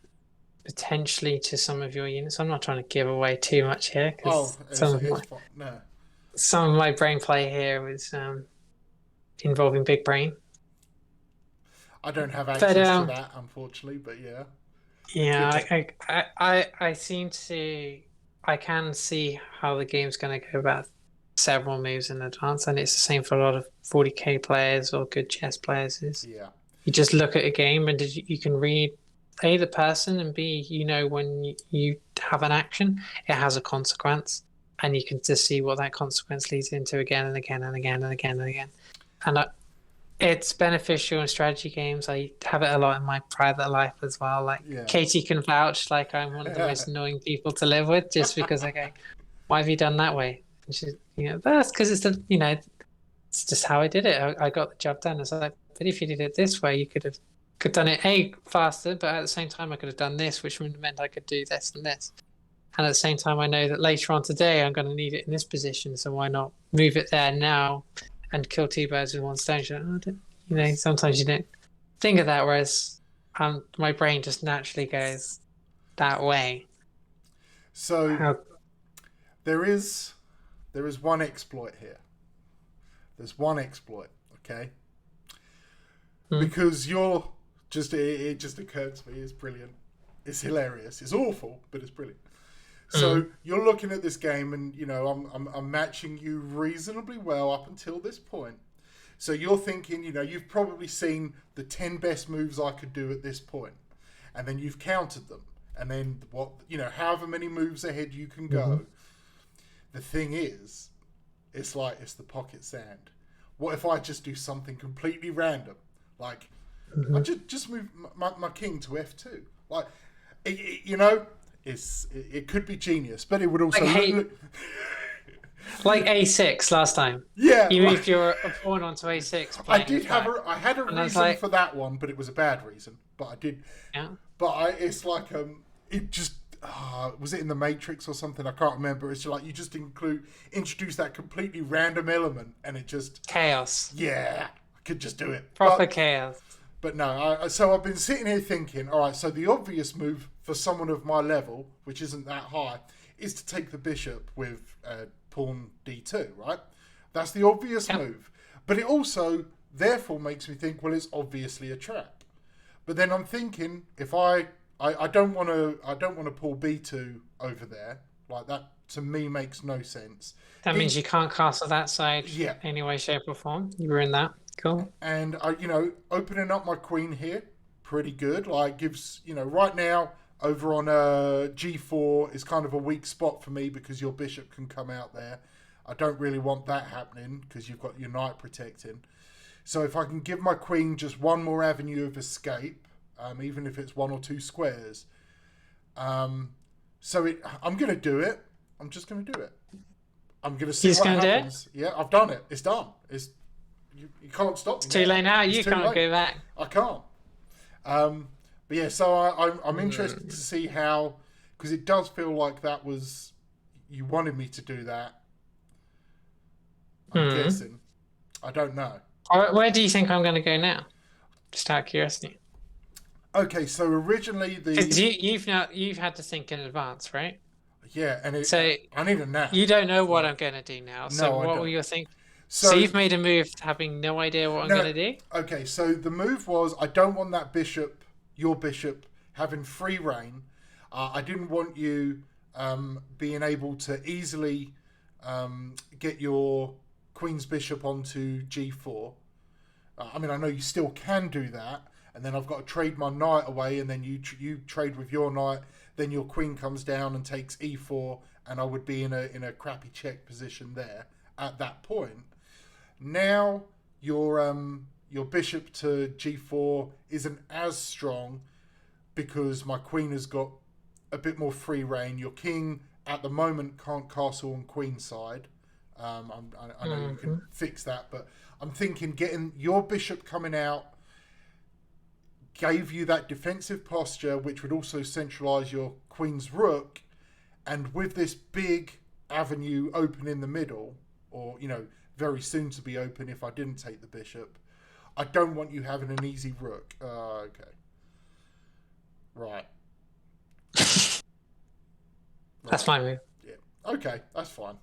potentially to some of your units. I'm not trying to give away too much here because some of my brain play here was involving big brain. I don't have access to that, unfortunately, but yeah. Yeah, I can see how the game's going to go about several moves in advance, and it's the same for a lot of 40k players or good chess players. You just look at a game and you can read A, the person, and B, when you have an action, it has a consequence, and you can just see what that consequence leads into again and again and again and again and again. And it's beneficial in strategy games. I have it a lot in my private life as well. Like Katie can vouch, like I'm one of the most annoying people to live with, just because I go, why have you done that way? And she's, that's because it's it's just how I did it. I got the job done. It's like, but if you did it this way, you could have done it faster, but at the same time I could have done this, which meant I could do this and this. And at the same time I know that later on today I'm going to need it in this position, so why not move it there now and kill two birds with one stone? Sometimes you don't think of that, whereas my brain just naturally goes that way. So there is one exploit here. There's one exploit, okay? Because you're it just occurred to me, it's brilliant. It's hilarious. It's awful, but it's brilliant. So you're looking at this game, and I'm matching you reasonably well up until this point. So you're thinking, you've probably seen the 10 best moves I could do at this point, and then you've counted them, and then however many moves ahead you can go. The thing is, it's the pocket sand. What if I just do something completely random? Like, I just move my king to f2. Like, it could be genius, but it would also like a6 last time. Yeah, you moved your pawn onto a6. I had a reason for that one, but it was a bad reason. But I did. Yeah. But it's like it just was it in the Matrix or something? I can't remember. It's like you just introduce that completely random element, and it just chaos. Yeah, I could just do it. Proper chaos. But no, so I've been sitting here thinking, all right, so the obvious move for someone of my level, which isn't that high, is to take the bishop with pawn d2, right? That's the obvious move. But it also therefore makes me think, well, it's obviously a trap. But then I'm thinking, if I don't want to pull b2 over there, like that to me makes no sense. That means you can't castle that side any way, shape, or form. You ruin that. Cool. And opening up my queen here, pretty good. Like gives right now over on g4 is kind of a weak spot for me because your bishop can come out there. I don't really want that happening because you've got your knight protecting. So if I can give my queen just one more avenue of escape, even if it's 1 or 2 squares, I'm going to do it. I'm just going to do it. I'm going to see what happens. Yeah, I've done it. It's done. You can't stop me. It's too late now. You can't go back. I can't. But yeah, so I'm interested to see how, because it does feel like that was, you wanted me to do that. I'm guessing. I don't know. Where do you think I'm going to go now? Just out of curiosity. Okay, so originally you've had to think in advance, right? Yeah, and I need a nap. You don't know what I'm going to do now. So what were you thinking? So you've made a move having no idea what I'm going to do? Okay, so the move was I don't want that bishop, your bishop, having free reign. I didn't want you being able to easily get your queen's bishop onto g4. I mean, I know you still can do that, and then I've got to trade my knight away, and then you trade with your knight, then your queen comes down and takes e4, and I would be in a crappy check position there at that point. Now your bishop to g4 isn't as strong because my queen has got a bit more free reign. Your king at the moment can't castle on queen side. I know you can fix that, but I'm thinking getting your bishop coming out gave you that defensive posture, which would also centralize your queen's rook, and with this big avenue open in the middle, or very soon to be open if I didn't take the bishop, I don't want you having an easy rook. Okay. Right. That's my move. Yeah. Okay, that's fine.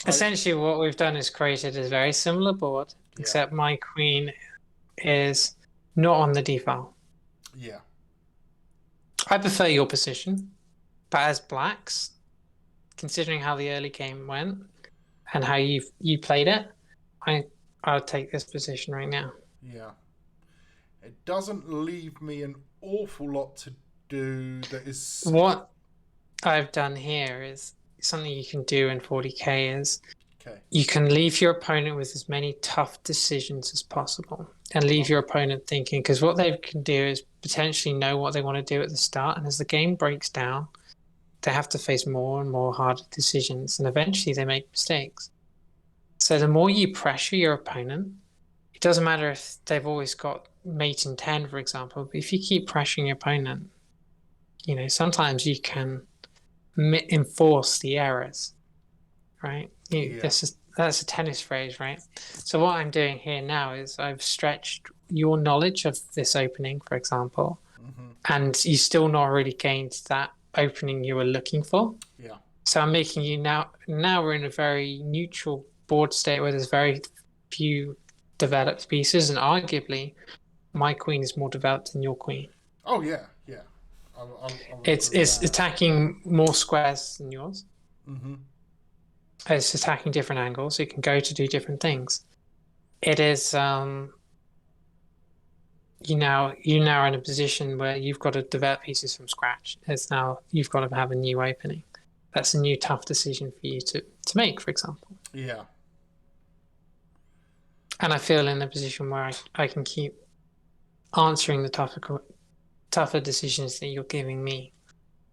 Essentially, what we've done is created a very similar board, except my queen is not on the d file. Yeah. I prefer your position, but as blacks, considering how the early game went and how you played it, I'll take this position right now. Yeah. It doesn't leave me an awful lot to do that is... What I've done here is something you can do in 40k is you can leave your opponent with as many tough decisions as possible and leave your opponent thinking, because what they can do is potentially know what they want to do at the start, and as the game breaks down, they have to face more and more harder decisions, and eventually they make mistakes. So the more you pressure your opponent, it doesn't matter if they've always got mate in 10, for example, but if you keep pressuring your opponent, sometimes you can enforce the errors, right? That's a tennis phrase, right? So what I'm doing here now is I've stretched your knowledge of this opening, for example, and you still not really gained that opening you were looking for. Yeah. So I'm making you now we're in a very neutral board state where there's very few developed pieces, and arguably my queen is more developed than your queen. Oh yeah. It's attacking more squares than yours. Mm-hmm. It's attacking different angles, so you can go to do different things. It is you now are in a position where you've got to develop pieces from scratch. It's now you've got to have a new opening. That's a new tough decision for you to make, for example. Yeah. And I feel in a position where I can keep answering the tougher decisions that you're giving me,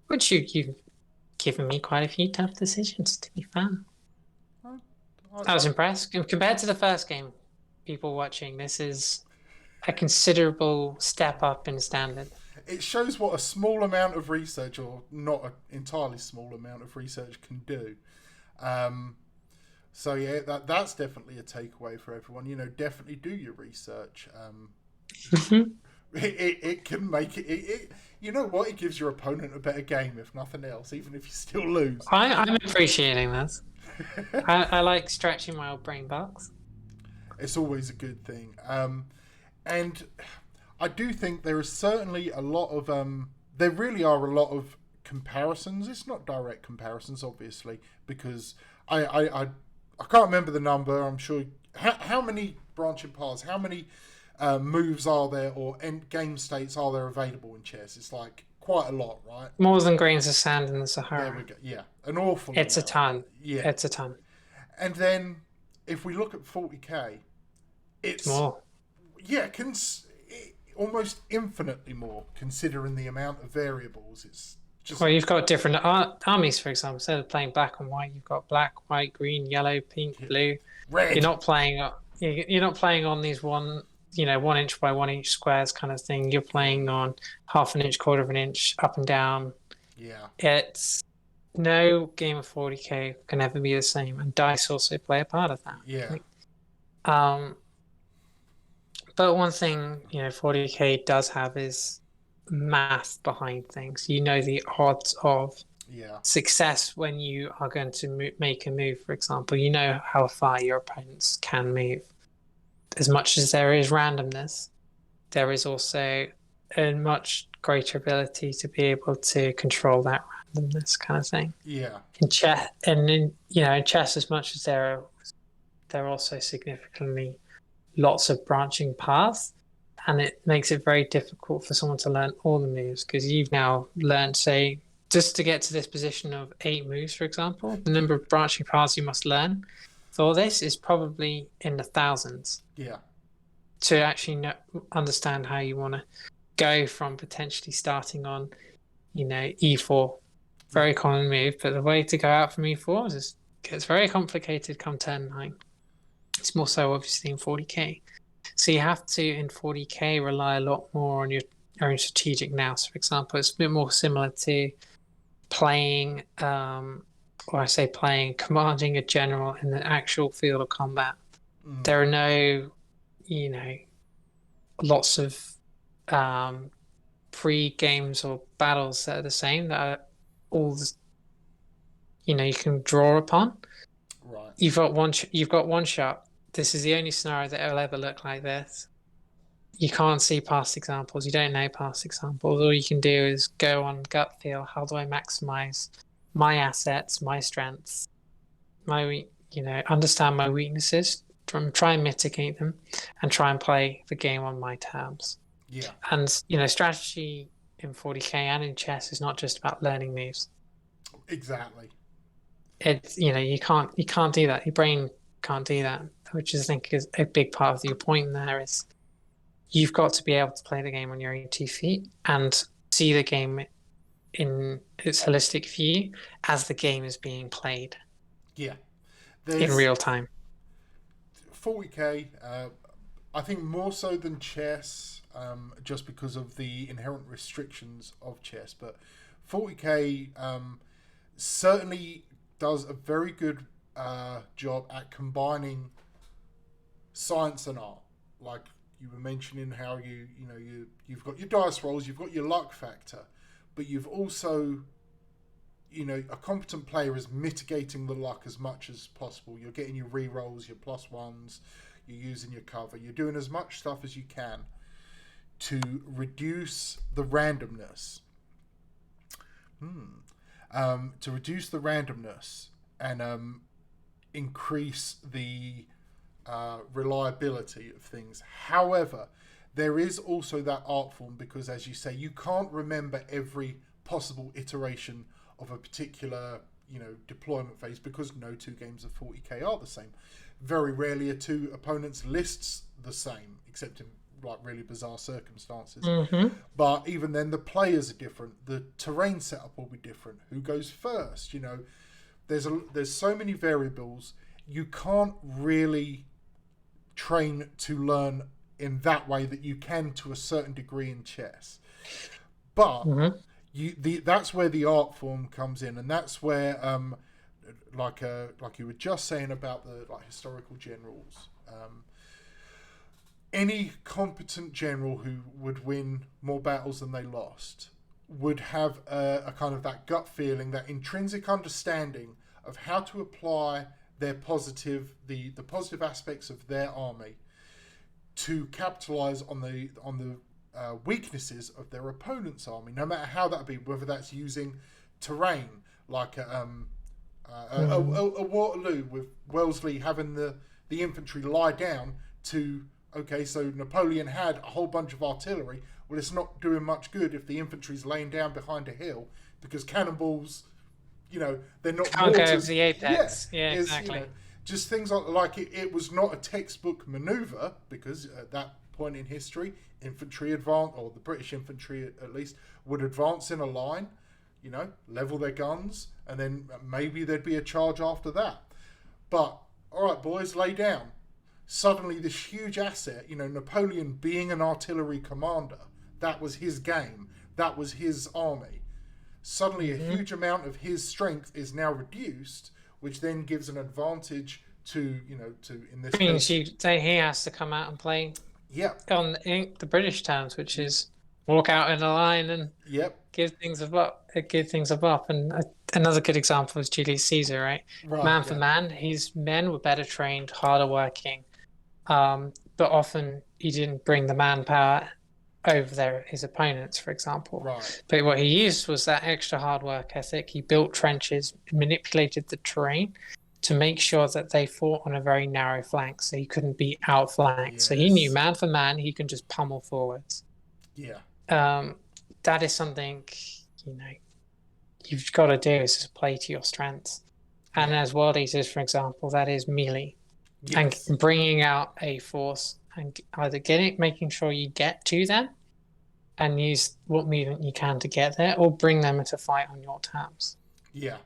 which you've given me quite a few tough decisions, to be fair. I was impressed. Compared to the first game, people watching, this is a considerable step up in standard. It shows what a small amount of research, or not an entirely small amount of research, can do. So yeah, that's definitely a takeaway for everyone. Definitely do your research. It can make it. you know what? It gives your opponent a better game, if nothing else, even if you still lose. I'm appreciating this. I like stretching my old brain box. It's always a good thing. And I do think there is certainly a lot of there really are a lot of comparisons. It's not direct comparisons, obviously, because I can't remember the number. I'm sure how many branching paths, how many moves are there, or end game states are there available in chess? It's like quite a lot, right? More than grains of sand in the Sahara. There we go. Yeah, an awful. It's amount. a ton. Yeah, It's a ton. and then if we look at 40k, it's More. Yeah, almost infinitely more considering the amount of variables. It's just Well, you've got different armies, for example. Instead of playing black and white, you've got black, white, green, yellow, pink, blue. red. You're not playing. You're not playing on these 1 inch by 1 inch squares kind of thing. You're playing on half an inch, quarter of an inch, up and down. Yeah, It's no game of 40k can ever be the same, and dice also play a part of that. yeah, But one thing 40k does have is math behind things. You know the odds of yeah, success when you are going to make a move, for example. You know how far your opponents can move. As much as there is randomness, there is also a much greater ability to be able to control that randomness kind of thing. yeah, In chess, and in chess, as much as there are also significantly lots of branching paths, and it makes it very difficult for someone to learn all the moves, because you've now learned, say, just to get to this position of 8 moves, for example, the number of branching paths you must learn for this is probably in the thousands. yeah, To actually understand how you want to go from potentially starting on, e4, very common move, but the way to go out from e4 gets very complicated come turn 9. It's more so obviously in 40k. So you have to, in 40k, rely a lot more on your own strategic nous. For example, it's a bit more similar to playing, commanding a general in the actual field of combat. There are no, lots of pre-games or battles that are the same, that are all, you can draw upon. right. You've got one shot. This is the only scenario that will ever look like this. You can't see past examples. You don't know past examples. All you can do is go on gut feel. How do I maximize my assets, my strengths, understand my weaknesses, try and mitigate them, and try and play the game on my terms. Yeah. And strategy in 40k and in chess is not just about learning moves. Exactly. It's you can't do that. Your brain can't do that, which I think is a big part of your point there. Is you've got to be able to play the game on your own 2 feet and see the game in its holistic view as the game is being played. Yeah. In real time. 40k, I think more so than chess, just because of the inherent restrictions of chess. But 40k certainly does a very good job at combining science and art. Like you were mentioning, how you've got your dice rolls, you've got your luck factor, but you've also, a competent player is mitigating the luck as much as possible. You're getting your re-rolls, your +1s, you're using your cover, you're doing as much stuff as you can to reduce the randomness. To reduce the randomness and increase the reliability of things. However, there is also that art form, because as you say, you can't remember every possible iteration of a particular deployment phase, because no 2 games of 40k are the same. Very rarely are 2 opponents' lists the same, except in like really bizarre circumstances. But even then, the players are different, the terrain setup will be different, who goes first, there's so many variables. You can't really train to learn in that way that you can to a certain degree in chess. But that's where the art form comes in, and that's where like you were just saying about the historical generals. Any competent general who would win more battles than they lost would have a kind of that gut feeling, that intrinsic understanding of how to apply their the positive aspects of their army to capitalize on the weaknesses of their opponent's army, no matter how that be, whether that's using terrain like a Waterloo with Wellesley having the infantry lie down to, okay, so Napoleon had a whole bunch of artillery. Well, it's not doing much good if the infantry's laying down behind a hill, because cannonballs, they're not can't go over the apex. Yeah, exactly. Just things like it was not a textbook maneuver, because at that point in history, infantry advance, or the British infantry at least, would advance in a line, level their guns, and then maybe there'd be a charge after that. But all right, boys, lay down. Suddenly, this huge asset, Napoleon being an artillery commander, that was his game, that was his army. Suddenly, a huge amount of his strength is now reduced, which then gives an advantage to in this means he has to come out and play. Yep. On the British terms, which is walk out in a line and give things a bop. And another good example is Julius Caesar, right? Man for man, his men were better trained, harder working, but often he didn't bring the manpower over his opponents, for example. Right. But what he used was that extra hard work ethic. He built trenches, manipulated the terrain to make sure that they fought on a very narrow flank, so he couldn't be outflanked. Yes. So he knew man for man, he can just pummel forwards. Yeah. That is something, you've got to do, is just play to your strengths. And as World Eaters, for example, that is melee. Yes. And bringing out a force and either making sure you get to them and use what movement you can to get there, or bring them into fight on your terms. Yeah.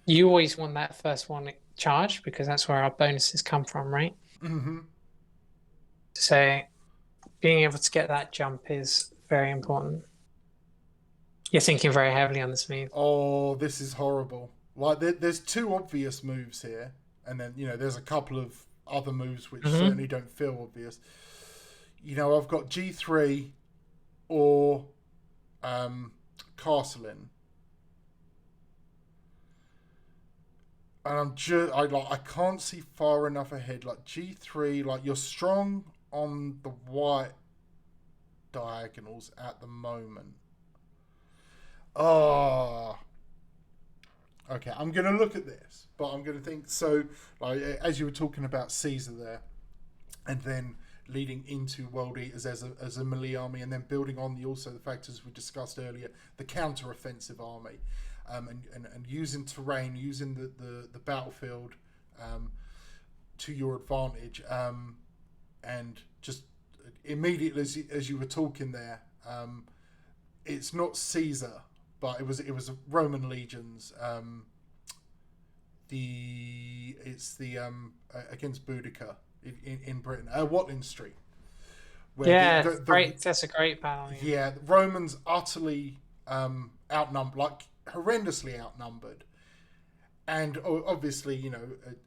You always want that first one charge, because that's where our bonuses come from, right? Mm-hmm. So being able to get that jump is very important. You're thinking very heavily on this move. Oh, this is horrible. Like, there's two obvious moves here, and then, there's a couple of other moves which certainly don't feel obvious. I've got G3 or Castling. And I can't see far enough ahead. Like G3, like, you're strong on the white diagonals at the moment. Oh, okay. I'm going to look at this, but I'm going to think. So, like, as you were talking about Caesar there, and then leading into World Eaters as a melee army, and then building on the factors we discussed earlier, the counter-offensive army. And using terrain, using the battlefield to your advantage, and just immediately as you were talking there, it's not Caesar, but it was Roman legions. It's against Boudica in Britain, Watling Street. Great. That's a great battle. Yeah, the Romans utterly outnumbered, like horrendously outnumbered, and obviously,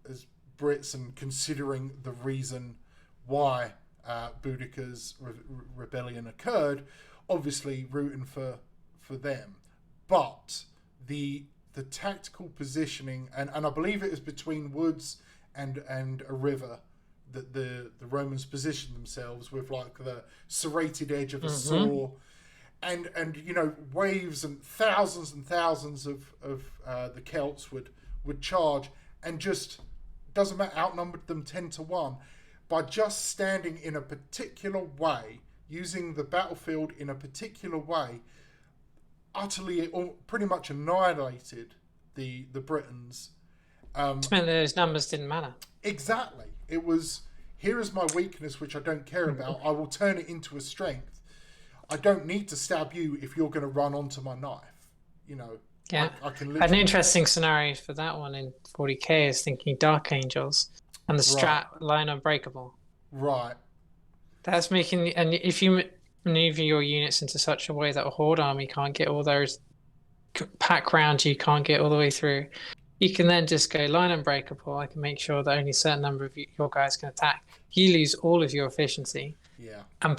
as Brits, and considering the reason why Boudica's rebellion occurred, obviously rooting for them, but the tactical positioning, and I believe it was between woods and a river that the Romans positioned themselves with, like the serrated edge of a saw. And waves and thousands of the Celts would charge, and just doesn't matter, outnumbered them 10-1 by just standing in a particular way, using the battlefield in a particular way, utterly or pretty much annihilated the Britons. It meant those numbers didn't matter. Exactly. It was, here is my weakness, which I don't care about. I will turn it into a strength. I don't need to stab you if you're going to run onto my knife. Yeah. I can literally... An interesting scenario for that one in 40k is thinking Dark Angels and the strat line unbreakable. Right. That's making, and if you maneuver your units into such a way that a horde army can't get all those pack round, you can't get all the way through, you can then just go line unbreakable. I can make sure that only a certain number of your guys can attack. You lose all of your efficiency. Yeah. And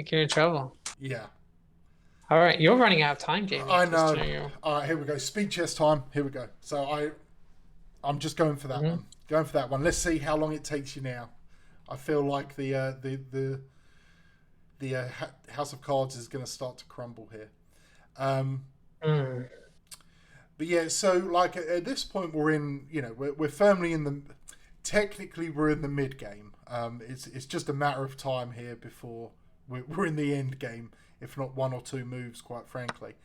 you're in trouble. Yeah. All right, you're running out of time, Jamie. I Just know. so you. All right, here we go. Speed chess time. Here we go. So I'm just going for that Mhm. one. Going for that one. Let's see how long it takes you now. I feel like the House of Cards is going to start to crumble here. Um, Mm. but yeah, so like at this point we're in, we're firmly in the. Technically, we're in the mid game. It's just a matter of time here before we're in the end game, if not one or two moves, quite frankly.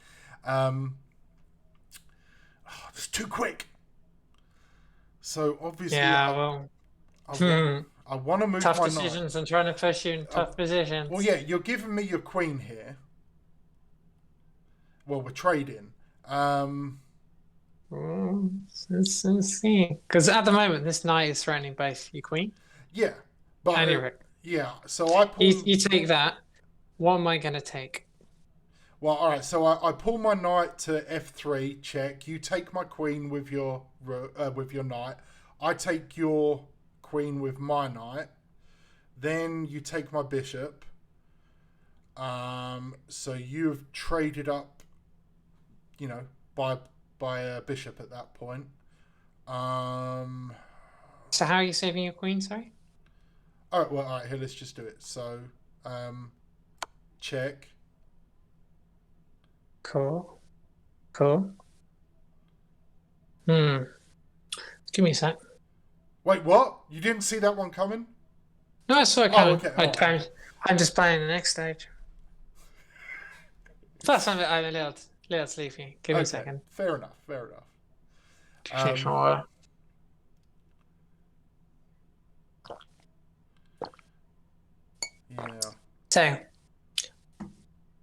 It's too quick. So obviously, Yeah, well, I want to move tough my knight. decisions and trying to push you in tough Well, positions. yeah, you're giving me your queen here. Well, we're trading. Let's see. Because at the moment, this knight is threatening both your queen Yeah, but and your rook. yeah. So I pull. You take that. What am I going to take? Well, all right. So I pull my knight to f3. Check. You take my queen with your knight. I take your queen with my knight. Then you take my bishop. So you've traded up, by a bishop at that point. So how are you saving your queen, sorry? Oh, well, all right, here, let's just do it. So, check. Cool. Cool. Give me a sec. Wait, what? You didn't see that one coming? No, I saw it Oh, coming. okay. Oh. I'm just playing the next stage. Plus, I'm a little sleepy. Give me a second. Fair enough. Fair enough. Drink some water. Yeah. So,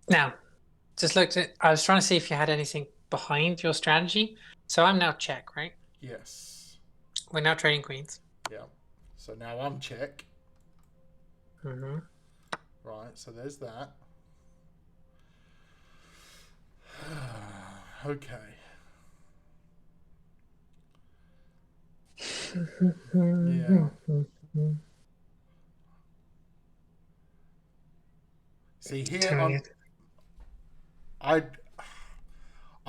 now, just looked at. I was trying to see if you had anything behind your strategy. So I'm now check, right? Yes. We're now trading queens. Yeah. So now I'm check. Mm-hmm. Right. So there's that. Okay. Yeah. See here, I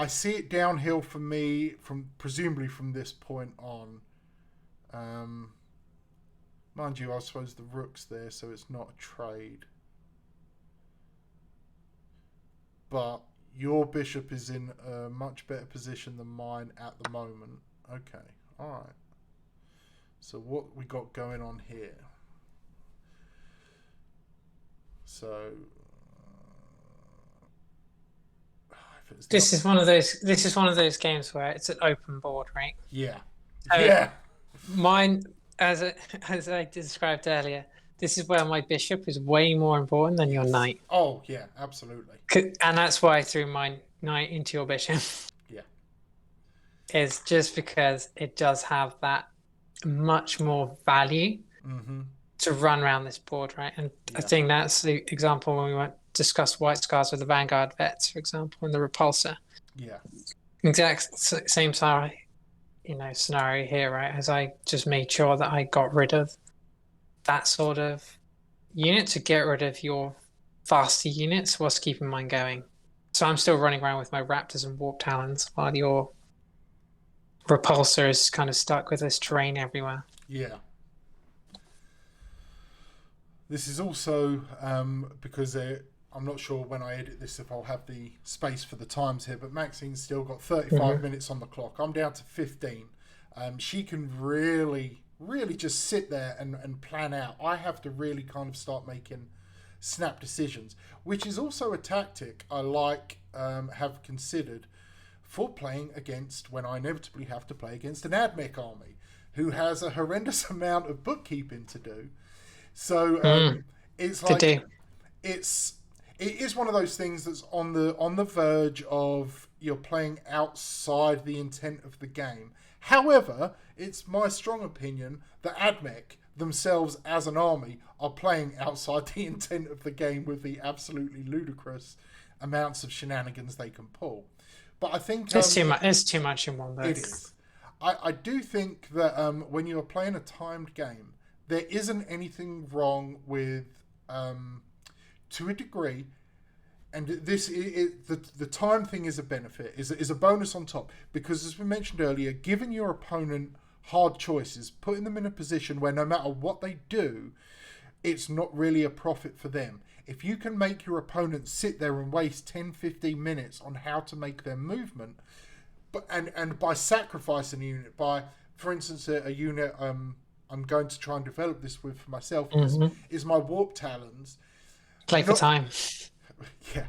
see it downhill for me presumably from this point on. Mind you, I suppose the rook's there, so it's not a trade. But your bishop is in a much better position than mine at the moment. Okay, all right. So what we got going on here? So This is one of those games where it's an open board, right? Yeah. So mine, as I described earlier, this is where my bishop is way more important than your knight. Oh yeah, absolutely. And that's why I threw my knight into your bishop. Yeah. Is just because it does have that much more value to run around this board, right? And I think that's the example when we discuss white scars with the Vanguard vets, for example, and the repulsor. Yeah. Exact same scenario, scenario here, right? As I just made sure that I got rid of that sort of unit to get rid of your faster units whilst keeping mine going. So I'm still running around with my Raptors and Warp Talons while your repulsor is kind of stuck with this terrain everywhere. Yeah. This is also because I'm not sure when I edit this if I'll have the space for the times here, but Maxine's still got 35 minutes on the clock. I'm down to 15. She can really just sit there and plan out. I have to really kind of start making snap decisions, which is also a tactic I have considered for playing against when I inevitably have to play against an AdMech army who has a horrendous amount of bookkeeping to do. So it's like it is one of those things that's on the verge of you're playing outside the intent of the game. However, it's my strong opinion that AdMech themselves as an army are playing outside the intent of the game with the absolutely ludicrous amounts of shenanigans they can pull. But I think it's too much. It's too much in one book. It is. I do think that when you're playing a timed game, there isn't anything wrong with, to a degree, and this the time thing is a benefit, is a bonus on top, because as we mentioned earlier, giving your opponent hard choices, putting them in a position where no matter what they do, it's not really a profit for them. If you can make your opponent sit there and waste 10-15 minutes on how to make their movement, but and by sacrificing a unit, by, for instance, a unit I'm going to try and develop this with for myself is my Warp Talons. Play for time. Yeah.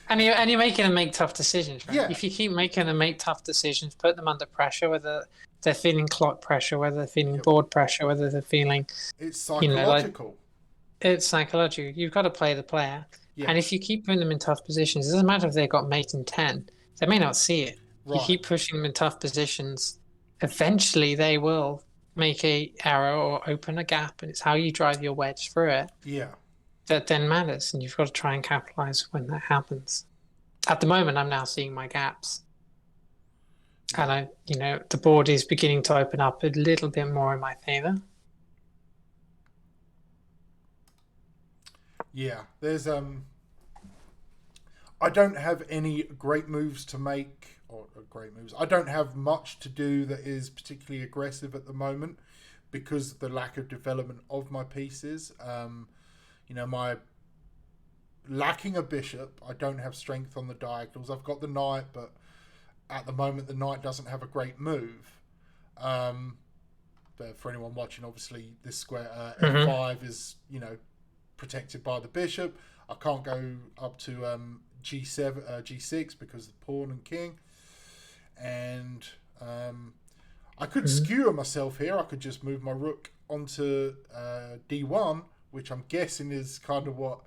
And you're making them make tough decisions, right? Yeah. If you keep making them make tough decisions, put them under pressure, whether they're feeling clock pressure, whether they're feeling board pressure, whether they're feeling... It's psychological. It's psychological. You've got to play the player. Yeah. And if you keep putting them in tough positions, it doesn't matter if they've got mate in 10. They may not see it. Right. You keep pushing them in tough positions, eventually they will make a arrow or open a gap, and it's how you drive your wedge through it. Yeah. That then matters, and you've got to try and capitalize when that happens. At the moment, I'm now seeing my gaps. And the board is beginning to open up a little bit more in my favor. Yeah, there's I don't have any great moves to make, or great moves. I don't have much to do that is particularly aggressive at the moment because of the lack of development of my pieces. My lacking a bishop, I don't have strength on the diagonals. I've got the knight, but at the moment the knight doesn't have a great move. But for anyone watching, obviously this square F5 is protected by the bishop. I can't go up to G7, G6 because of the pawn and king, and I could skewer myself here. I could just move my rook onto D1, which I'm guessing is kind of what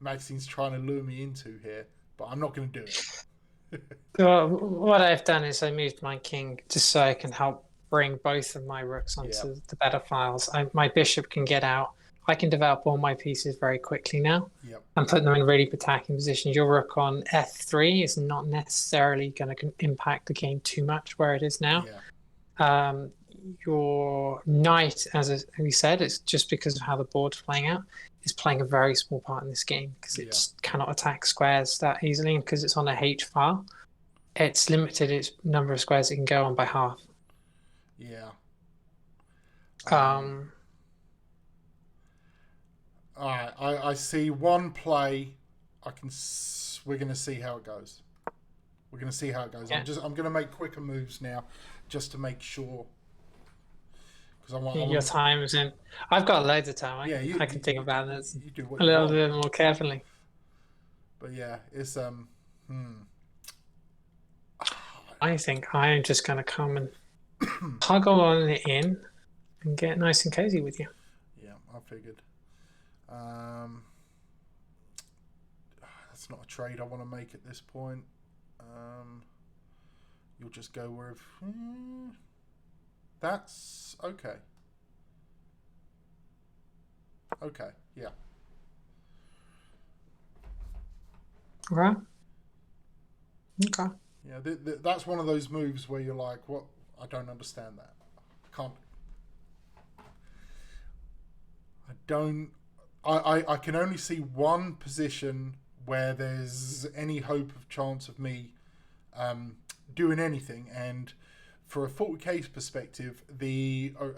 Maxine's trying to lure me into here, but I'm not going to do it. Well, what I've done is I moved my king just so I can help bring both of my rooks onto the better files. My bishop can get out. I can develop all my pieces very quickly now and put them in really attacking positions. Your rook on F3 is not necessarily going to impact the game too much where it is now. Your knight, as we said, it's just because of how the board's playing out, is playing a very small part in this game because it just cannot attack squares that easily, and because it's on a H file, it's limited its number of squares it can go on by half. Alright, I see one play. We're going to see how it goes. I'm going to make quicker moves now just to make sure. Your time is in. I've got loads of time. I can think about this a little bit more carefully. But yeah, it's I think I am just going to come and toggle on it in and get nice and cozy with you. Yeah, I figured. That's not a trade I want to make at this point. You'll just go with that's okay. Okay, yeah. Right. Okay. Yeah, that's one of those moves where you're like, what? I don't understand that. I can only see one position where there's any hope of chance of me doing anything, and for a 40k perspective,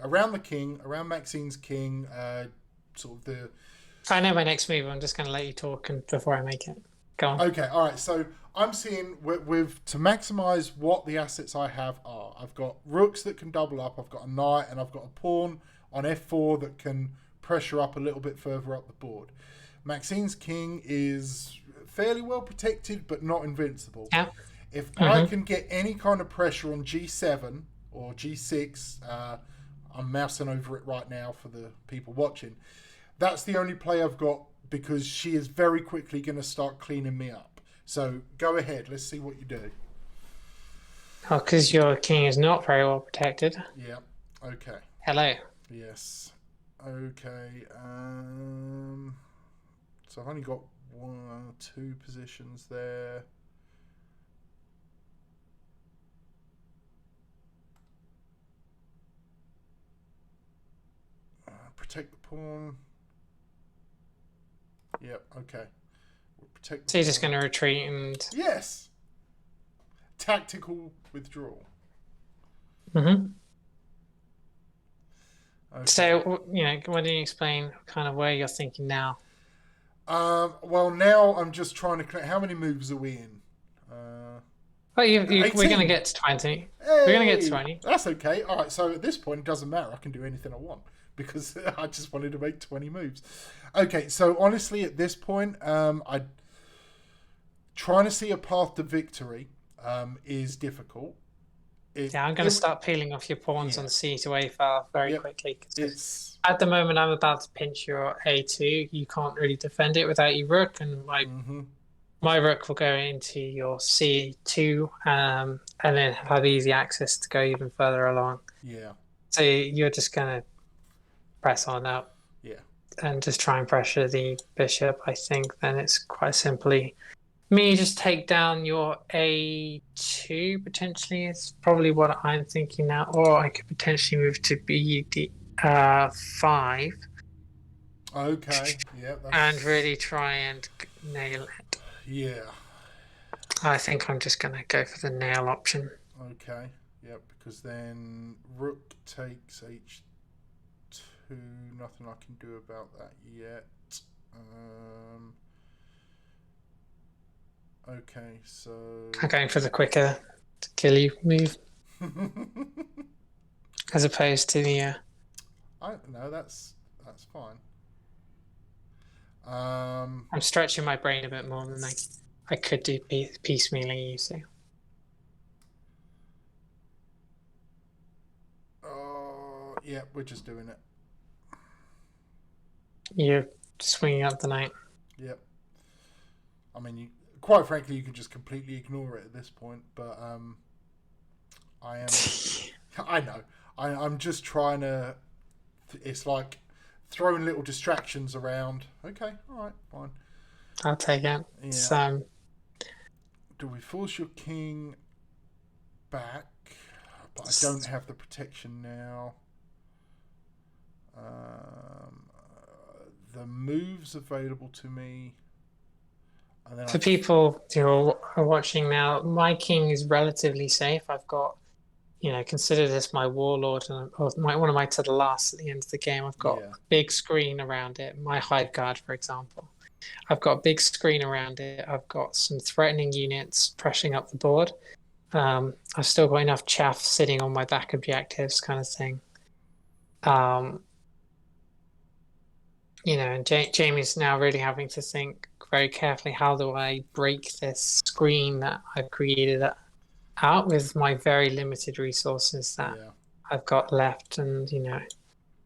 around Maxine's king, sort of the... I know my next move. I'm just going to let you talk before I make it. Go on. Okay, all right. So I'm seeing to maximise what the assets I have are. I've got rooks that can double up. I've got a knight, and I've got a pawn on F4 that can pressure up a little bit further up the board. Maxine's king is fairly well protected, but not invincible. Yeah. If I can get any kind of pressure on G7 or G6, I'm mousing over it right now for the people watching. That's the only play I've got, because she is very quickly going to start cleaning me up. So go ahead. Let's see what you do. Oh, because your king is not very well protected. Yeah. Okay. Hello. Yes. Okay. So I've only got 1 or 2 positions there. Protect the pawn. Yep, okay. Protect the So you're just pawn. going to retreat and... Yes. Tactical withdrawal. Mm-hmm. Okay. So, why don't you explain kind of where you're thinking now? Well, now I'm just trying to connect. How many moves are we in? Well, we're going to 18. get to 20. We're going to get to Hey, 20. that's okay. All right, so at this point, it doesn't matter. I can do anything I want because I just wanted to make 20 moves. Okay, so honestly, at this point, I trying to see a path to victory is difficult. I'm going to start peeling off your pawns on C to A file very quickly. It's at the moment, I'm about to pinch your A2. You can't really defend it without your rook, and my rook will go into your C2, and then have easy access to go even further along. Yeah. So you're just going to press on up. Yeah. And just try and pressure the bishop. I think then it's quite simply me just take down your A2 potentially is probably what I'm thinking now, or I could potentially move to B5. Okay. Yeah. And really try and nail it. Yeah. I think I'm just going to go for the nail option. Okay. Yep. Because then rook takes H2. Nothing I can do about that yet. Okay, so I'm going for the quicker to kill you move, as opposed to the. No, that's fine. I'm stretching my brain a bit more than I could do piecemealing. You see. Yeah, we're just doing it. You're swinging up the knight. Yep. I mean, quite frankly, you can just completely ignore it at this point. But I am. I know. I'm just trying to. It's like throwing little distractions around. Okay, all right, fine. I'll take it. Yeah. Do we force your king back? But I don't have the protection now. The moves available to me. And then for people who are watching now, my king is relatively safe. I've got, consider this my warlord, or one of my to the last at the end of the game. I've got a big screen around it. My hive guard, for example. I've got a big screen around it. I've got some threatening units pressuring up the board. I've still got enough chaff sitting on my back objectives, kind of thing. And Jamie's now really having to think very carefully, how do I break this screen that I've created out with my very limited resources that I've got left. And,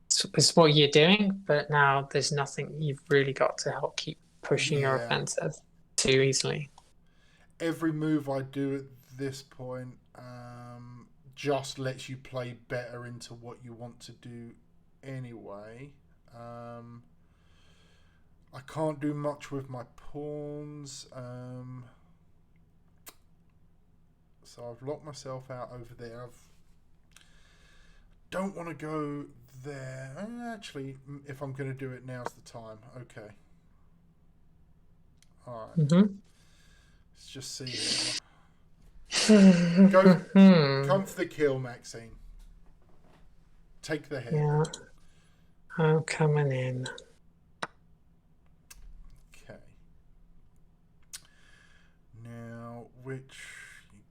it's what you're doing, but now there's nothing you've really got to help keep pushing your offensive too easily. Every move I do at this point just lets you play better into what you want to do anyway. I can't do much with my pawns. So I've locked myself out over there. Don't want to go there. Actually, if I'm going to do it, now's the time. Okay. All right. Let's just see here. Come for the kill, Maxine. Take the head. Yeah. I'm coming in. Okay. Now, you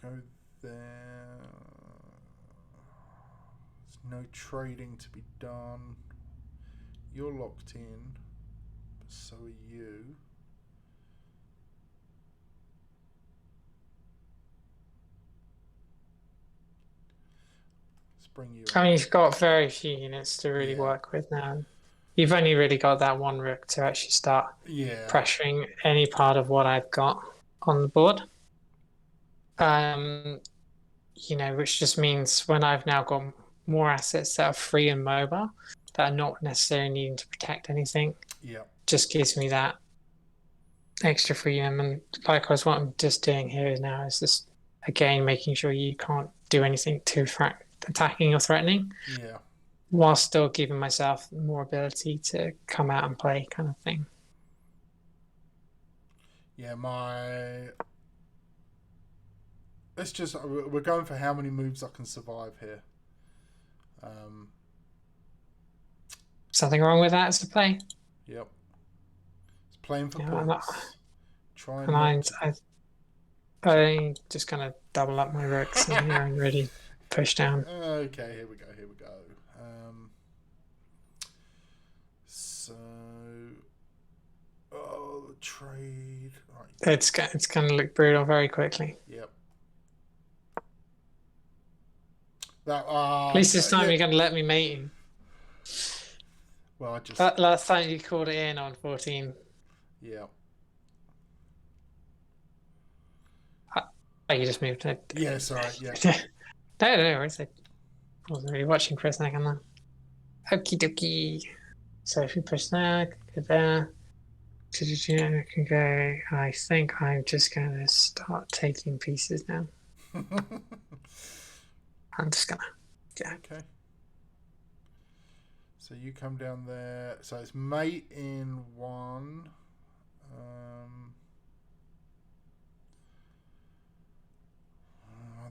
go there. There's no trading to be done. You're locked in, but so are you. Bring you I mean, you've got very few units to really work with now. You've only really got that one rook to actually start pressuring any part of what I've got on the board. Which just means when I've now got more assets that are free and mobile, that are not necessarily needing to protect anything, just gives me that extra freedom. And likewise, what I'm just doing here now is just, again, making sure you can't do anything to attacking or threatening, while still giving myself more ability to come out and play, kind of thing. Yeah, we're going for how many moves I can survive here. Something wrong with that as a play? Yep. It's playing for Yeah, points. Trying not mine's, I just kind of double up my rooks in here and really push down. Okay, here we go. So, trade. Right. It's going to look brutal very quickly. Yep. That. At least this time you're going to let me mate you. Well, I just. That last time you called it in on 14. Yeah. Oh, you just moved it. Yeah, sorry. Yeah. No worries. I wasn't really watching for a second then. Okie dokie. So if you push that, go there. I can go. I think I'm just going to start taking pieces now. I'm just going to. Yeah. Okay. So you come down there. So it's mate in 1.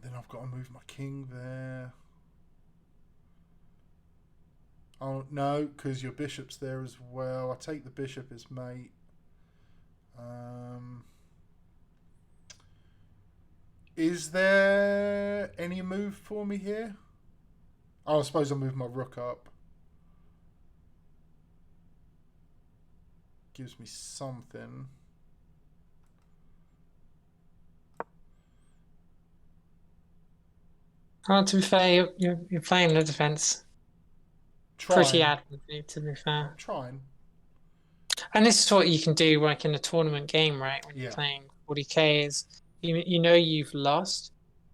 Then I've got to move my king there. Oh, no, because your bishop's there as well. I take the bishop as mate. Is there any move for me here? Oh, I suppose I'll move my rook up. Gives me something. Oh, to be fair, you're playing the defense. Pretty admirably, to be fair. I'm trying. And this is what you can do, like in a tournament game, right? When you're playing 40k, is you know you've lost,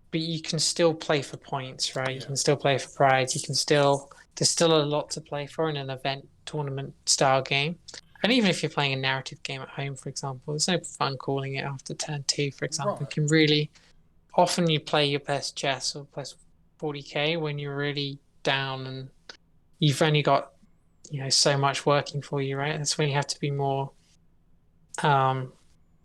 but you can still play for points, right? You can still play for pride. You can still there's still a lot to play for in an event tournament style game. And even if you're playing a narrative game at home, for example, there's no fun calling it after turn 2, for example. Right. You can really often you play your best chess or plus 40k when you're really down and you've only got so much working for you, right? That's when you have to be more I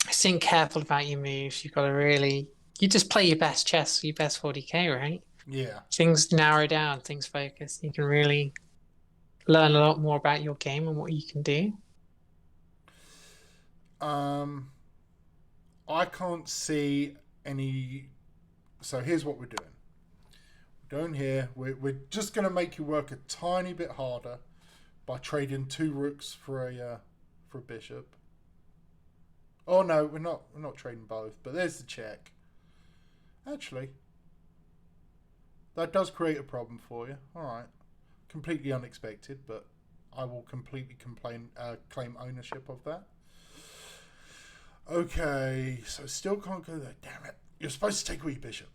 think careful about your moves. You've got to you just play your best chess, your best 40k, right? Yeah. Things narrow down, things focus. You can really learn a lot more about your game and what you can do. I can't see any. So here's what we're doing. We're doing here. We're just going to make you work a tiny bit harder by trading 2 rooks for a bishop. Oh no, we're not trading both. But there's the check. Actually, that does create a problem for you. All right, completely unexpected, but I will completely claim ownership of that. Okay, so still can't go there. Damn it! You're supposed to take away your bishop.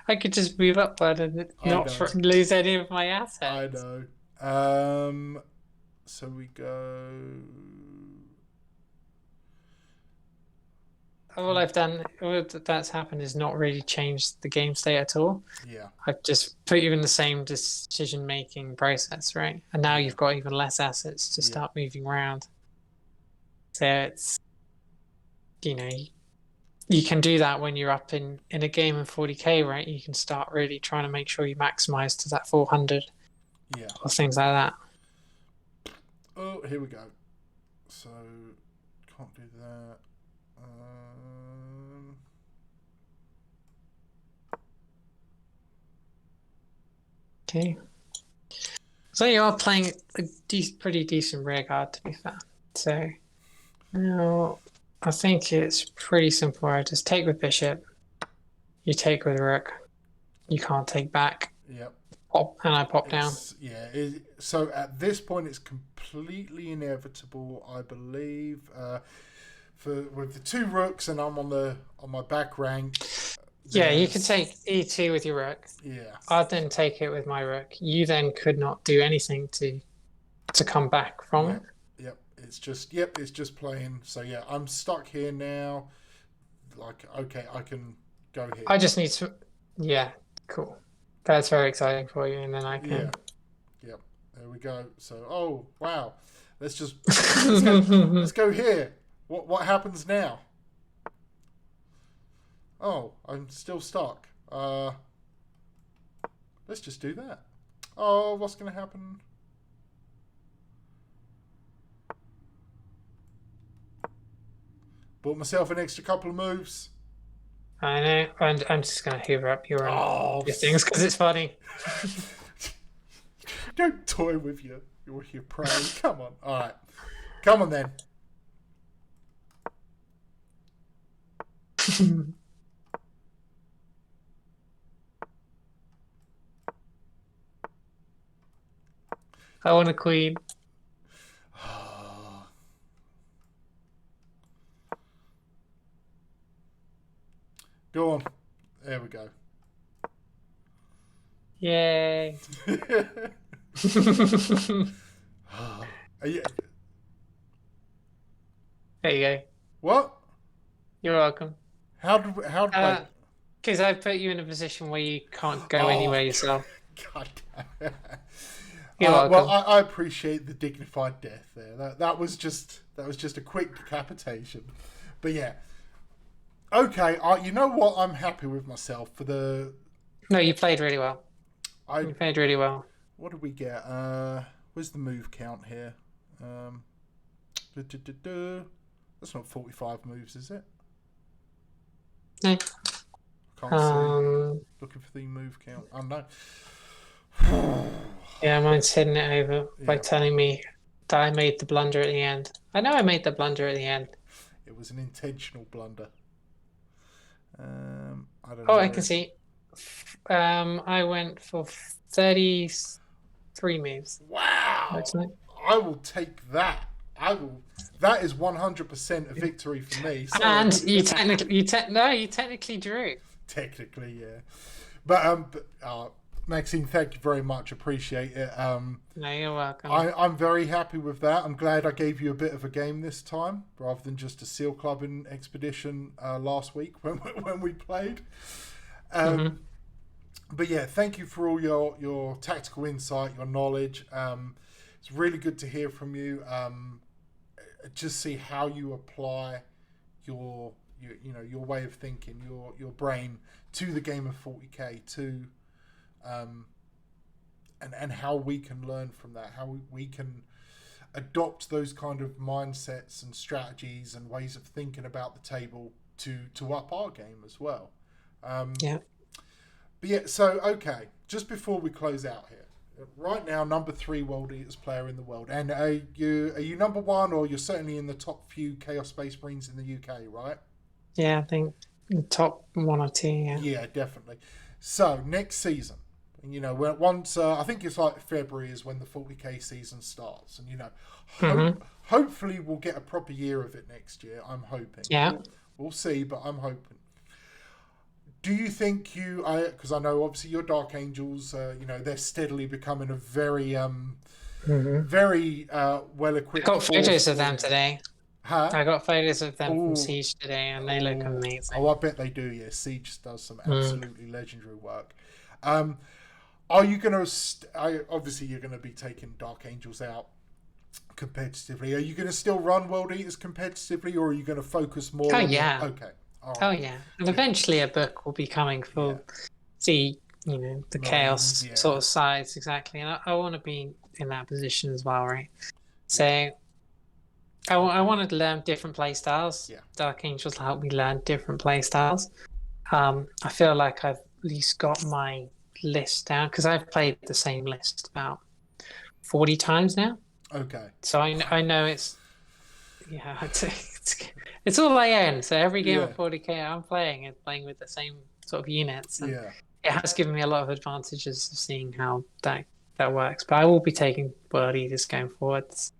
I could just move up one and not lose any of my assets. I know. So we go. All I've done, all that's happened is not really changed the game state at all. Yeah. I've just put you in the same decision-making process, right? And now you've got even less assets to start moving around. So it's, you can do that when you're up in a game of 40k, right? You can start really trying to make sure you maximize to that 400. Yeah. Or things like that. Oh, here we go. So, can't do that. Okay. So you are playing a pretty decent rear guard, to be fair. So now I think it's pretty simple. I just take with bishop. You take with rook. You can't take back. Yep. And I pop down. Yeah. So at this point, it's completely inevitable, I believe. With the 2 rooks, and I'm on my back rank. Yeah, you can take e2 with your rook. Yeah. I'd then take it with my rook. You then could not do anything to come back from it. Yep. It's just playing. So yeah, I'm stuck here now. Like, okay, I can go here. I just need to. Yeah, cool. That's very exciting for you, and then I can. Yeah. Yep. There we go. So, oh wow, Let's go here. What happens now? Oh, I'm still stuck. Let's just do that. Oh, what's going to happen? Bought myself an extra couple of moves. I know. I'm just going to hoover up your things because it's funny. Don't toy with your prey. Come on. All right. Come on then. I want a queen. Go on. There we go. Yay. You... There you go. What? You're welcome. How did because I put you in a position where you can't go anywhere yourself. God damn. You're welcome. Well, I appreciate the dignified death there. That was just a quick decapitation. But yeah. Okay, you know what? I'm happy with myself for the... No, you played really well. You played really well. What did we get? Where's the move count here? That's not 45 moves, is it? No. Can't see. Looking for the move count. Oh, no. Yeah, mine's hitting it over by telling me that I made the blunder at the end. I know I made the blunder at the end. It was an intentional blunder. I don't know. Oh, I can see. I went for 33 moves. Wow! I will take that. That is 100% a victory for me. Sorry. And you technically drew. Technically, yeah. But Maxine, thank you very much. Appreciate it. No, you're welcome. I'm very happy with that. I'm glad I gave you a bit of a game this time, rather than just a seal clubbing expedition last week when we played. But yeah, thank you for all your tactical insight, your knowledge. It's really good to hear from you. Just see how you apply your way of thinking, your brain to the game of 40k, and how we can learn from that, how we can adopt those kind of mindsets and strategies and ways of thinking about the table to up our game as well. Yeah. But yeah, so okay, just before we close out here, right now, number 3 World Eaters player in the world, and are you number 1, or you're certainly in the top few Chaos Space Marines in the UK, right? Yeah, I think the top 1 or 2. Yeah. Yeah, definitely. So next season, once I think it's like February is when the 40k season starts, and hopefully we'll get a proper year of it next year. I'm hoping. Yeah. We'll see, but I'm hoping. Do you think because I know obviously your Dark Angels, they're steadily becoming a very, very well equipped. I got photos of them today. Huh? I got photos of them from Siege today, and they look amazing. Oh, I bet they do. Yeah, Siege does some absolutely legendary work. Are you going to? Obviously, you're going to be taking Dark Angels out competitively. Are you going to still run World Eaters competitively, or are you going to focus more? Oh yeah. Okay. Right. Oh yeah, and eventually a book will be coming for the chaos sort of sides exactly, and I want to be in that position as well, right? So I want to learn different play styles. Yeah. Dark Angels help me learn different play styles. I feel like I've at least got my list down because I've played the same list about 40 times now. Okay. So I know it's it's all I own. So every game of 40k I'm playing with the same sort of units. And it has given me a lot of advantages of seeing how that works. But I will be taking World Eaters going forwards.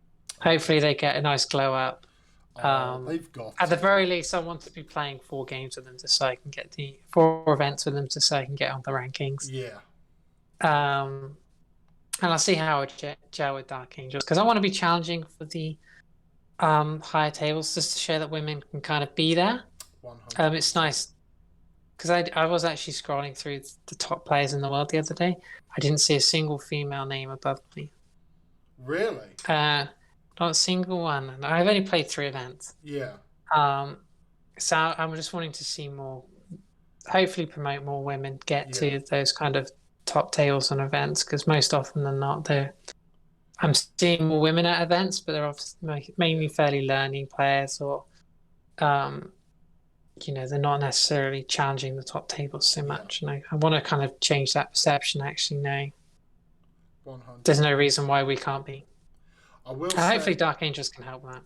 Hopefully they get a nice glow up. They've got at the very least, I want to be playing 4 games with them just so I can get 4 events with them just so I can get on the rankings. Yeah. And I'll see how I gel with Dark Angels because I want to be challenging for the higher tables just to show that women can kind of be there. 100%. It's nice because I was actually scrolling through the top players in the world the other day. I didn't see a single female name above me. Really? not a single one. And I've only played 3 events. Yeah. So I'm just wanting to see more, hopefully promote more women get to those kind of top tables and events, because most often than not, I'm seeing more women at events, but they're obviously mainly fairly learning players, or they're not necessarily challenging the top tables so much. And I want to kind of change that perception. Actually, no, 100. There's no reason why we can't be. I will say, hopefully Dark Angels can help that.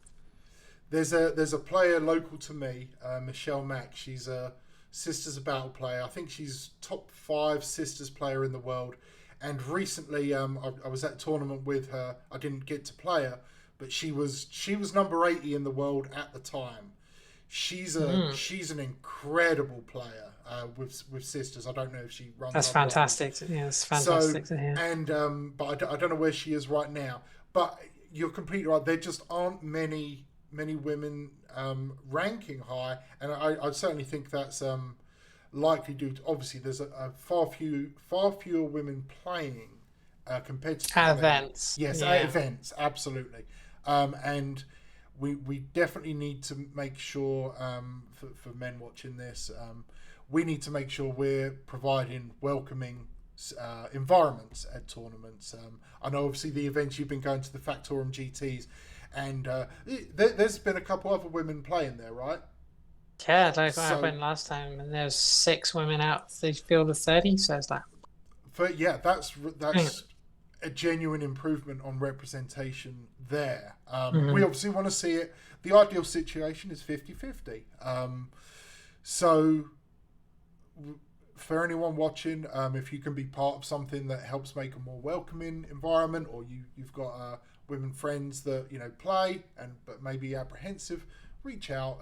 There's a player local to me, Michelle Mack. She's a Sisters of Battle player. I think she's top 5 Sisters player in the world. And recently, I was at a tournament with her. I didn't get to play her, but she was number 80 in the world at the time. She's an incredible player with Sisters. I don't know if she runs. That's fantastic. Yeah, it's fantastic to hear. And but I don't know where she is right now. But you're completely right. There just aren't many women ranking high, and I certainly think that's likely due to, obviously there's a far fewer women playing competitive events. Yes, at events, absolutely. And we definitely need to make sure for men watching this, we need to make sure we're providing welcoming environments at tournaments. I know obviously the events you've been going to, the Factorum GTs, and there's been a couple other women playing there, right? Yeah, I went last time, and there's 6 women out the field of 30. So it's like, that's a genuine improvement on representation there. We obviously want to see it. The ideal situation is 50-50. So for anyone watching, if you can be part of something that helps make a more welcoming environment, or you've got women friends that play but maybe apprehensive, reach out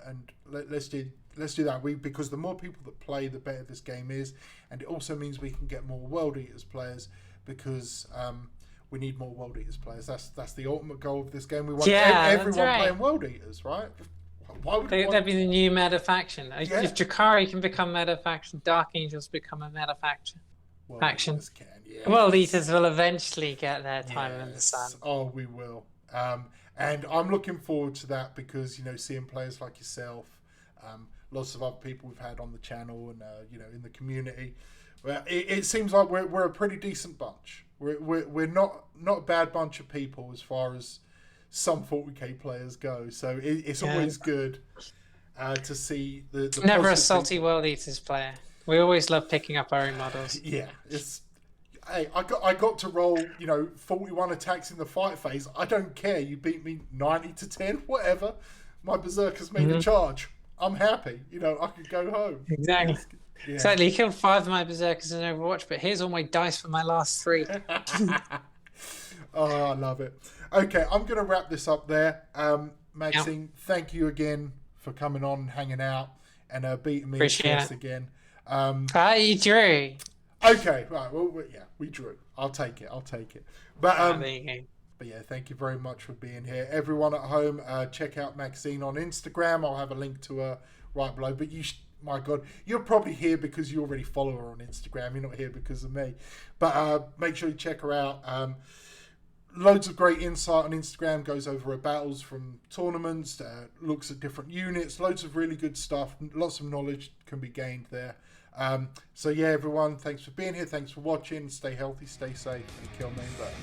and let's do that. Because the more people that play, the better this game is, and it also means we can get more World Eaters players, because we need more World Eaters players. That's the ultimate goal of this game. We want everyone playing World Eaters, right? Why would that'd be the new meta faction? If Drakari can become meta faction, Dark Angels become a meta faction. World Eaters will eventually get their time in the sun. Oh, we will. And I'm looking forward to that, because seeing players like yourself, lots of other people we've had on the channel, and in the community, it seems like we're a pretty decent bunch. We're not a bad bunch of people as far as some 40k players go. So it's always good to see the never a salty people. World Eaters player. We always love picking up our own models. Yeah, hey, I got to roll 41 attacks in the fight phase. I don't care. You beat me 90-10, whatever. My berserkers made a charge. I'm happy. I could go home. Exactly. Yeah. Exactly. You killed 5 of my berserkers in Overwatch, but here's all my dice for my last 3. Oh, I love it. Okay, I'm going to wrap this up there. Maxine, thank you again for coming on and hanging out and beating me again. You drew. Okay, right. Well, we drew. I'll take it. But there you go. But yeah, thank you very much for being here. Everyone at home, check out Maxine on Instagram. I'll have a link to her right below. But my God, you're probably here because you already follow her on Instagram. You're not here because of me. But make sure you check her out. Loads of great insight on Instagram, goes over her battles from tournaments, looks at different units, loads of really good stuff, lots of knowledge can be gained there. So yeah, everyone, thanks for being here, thanks for watching, stay healthy, stay safe, and kill main bird.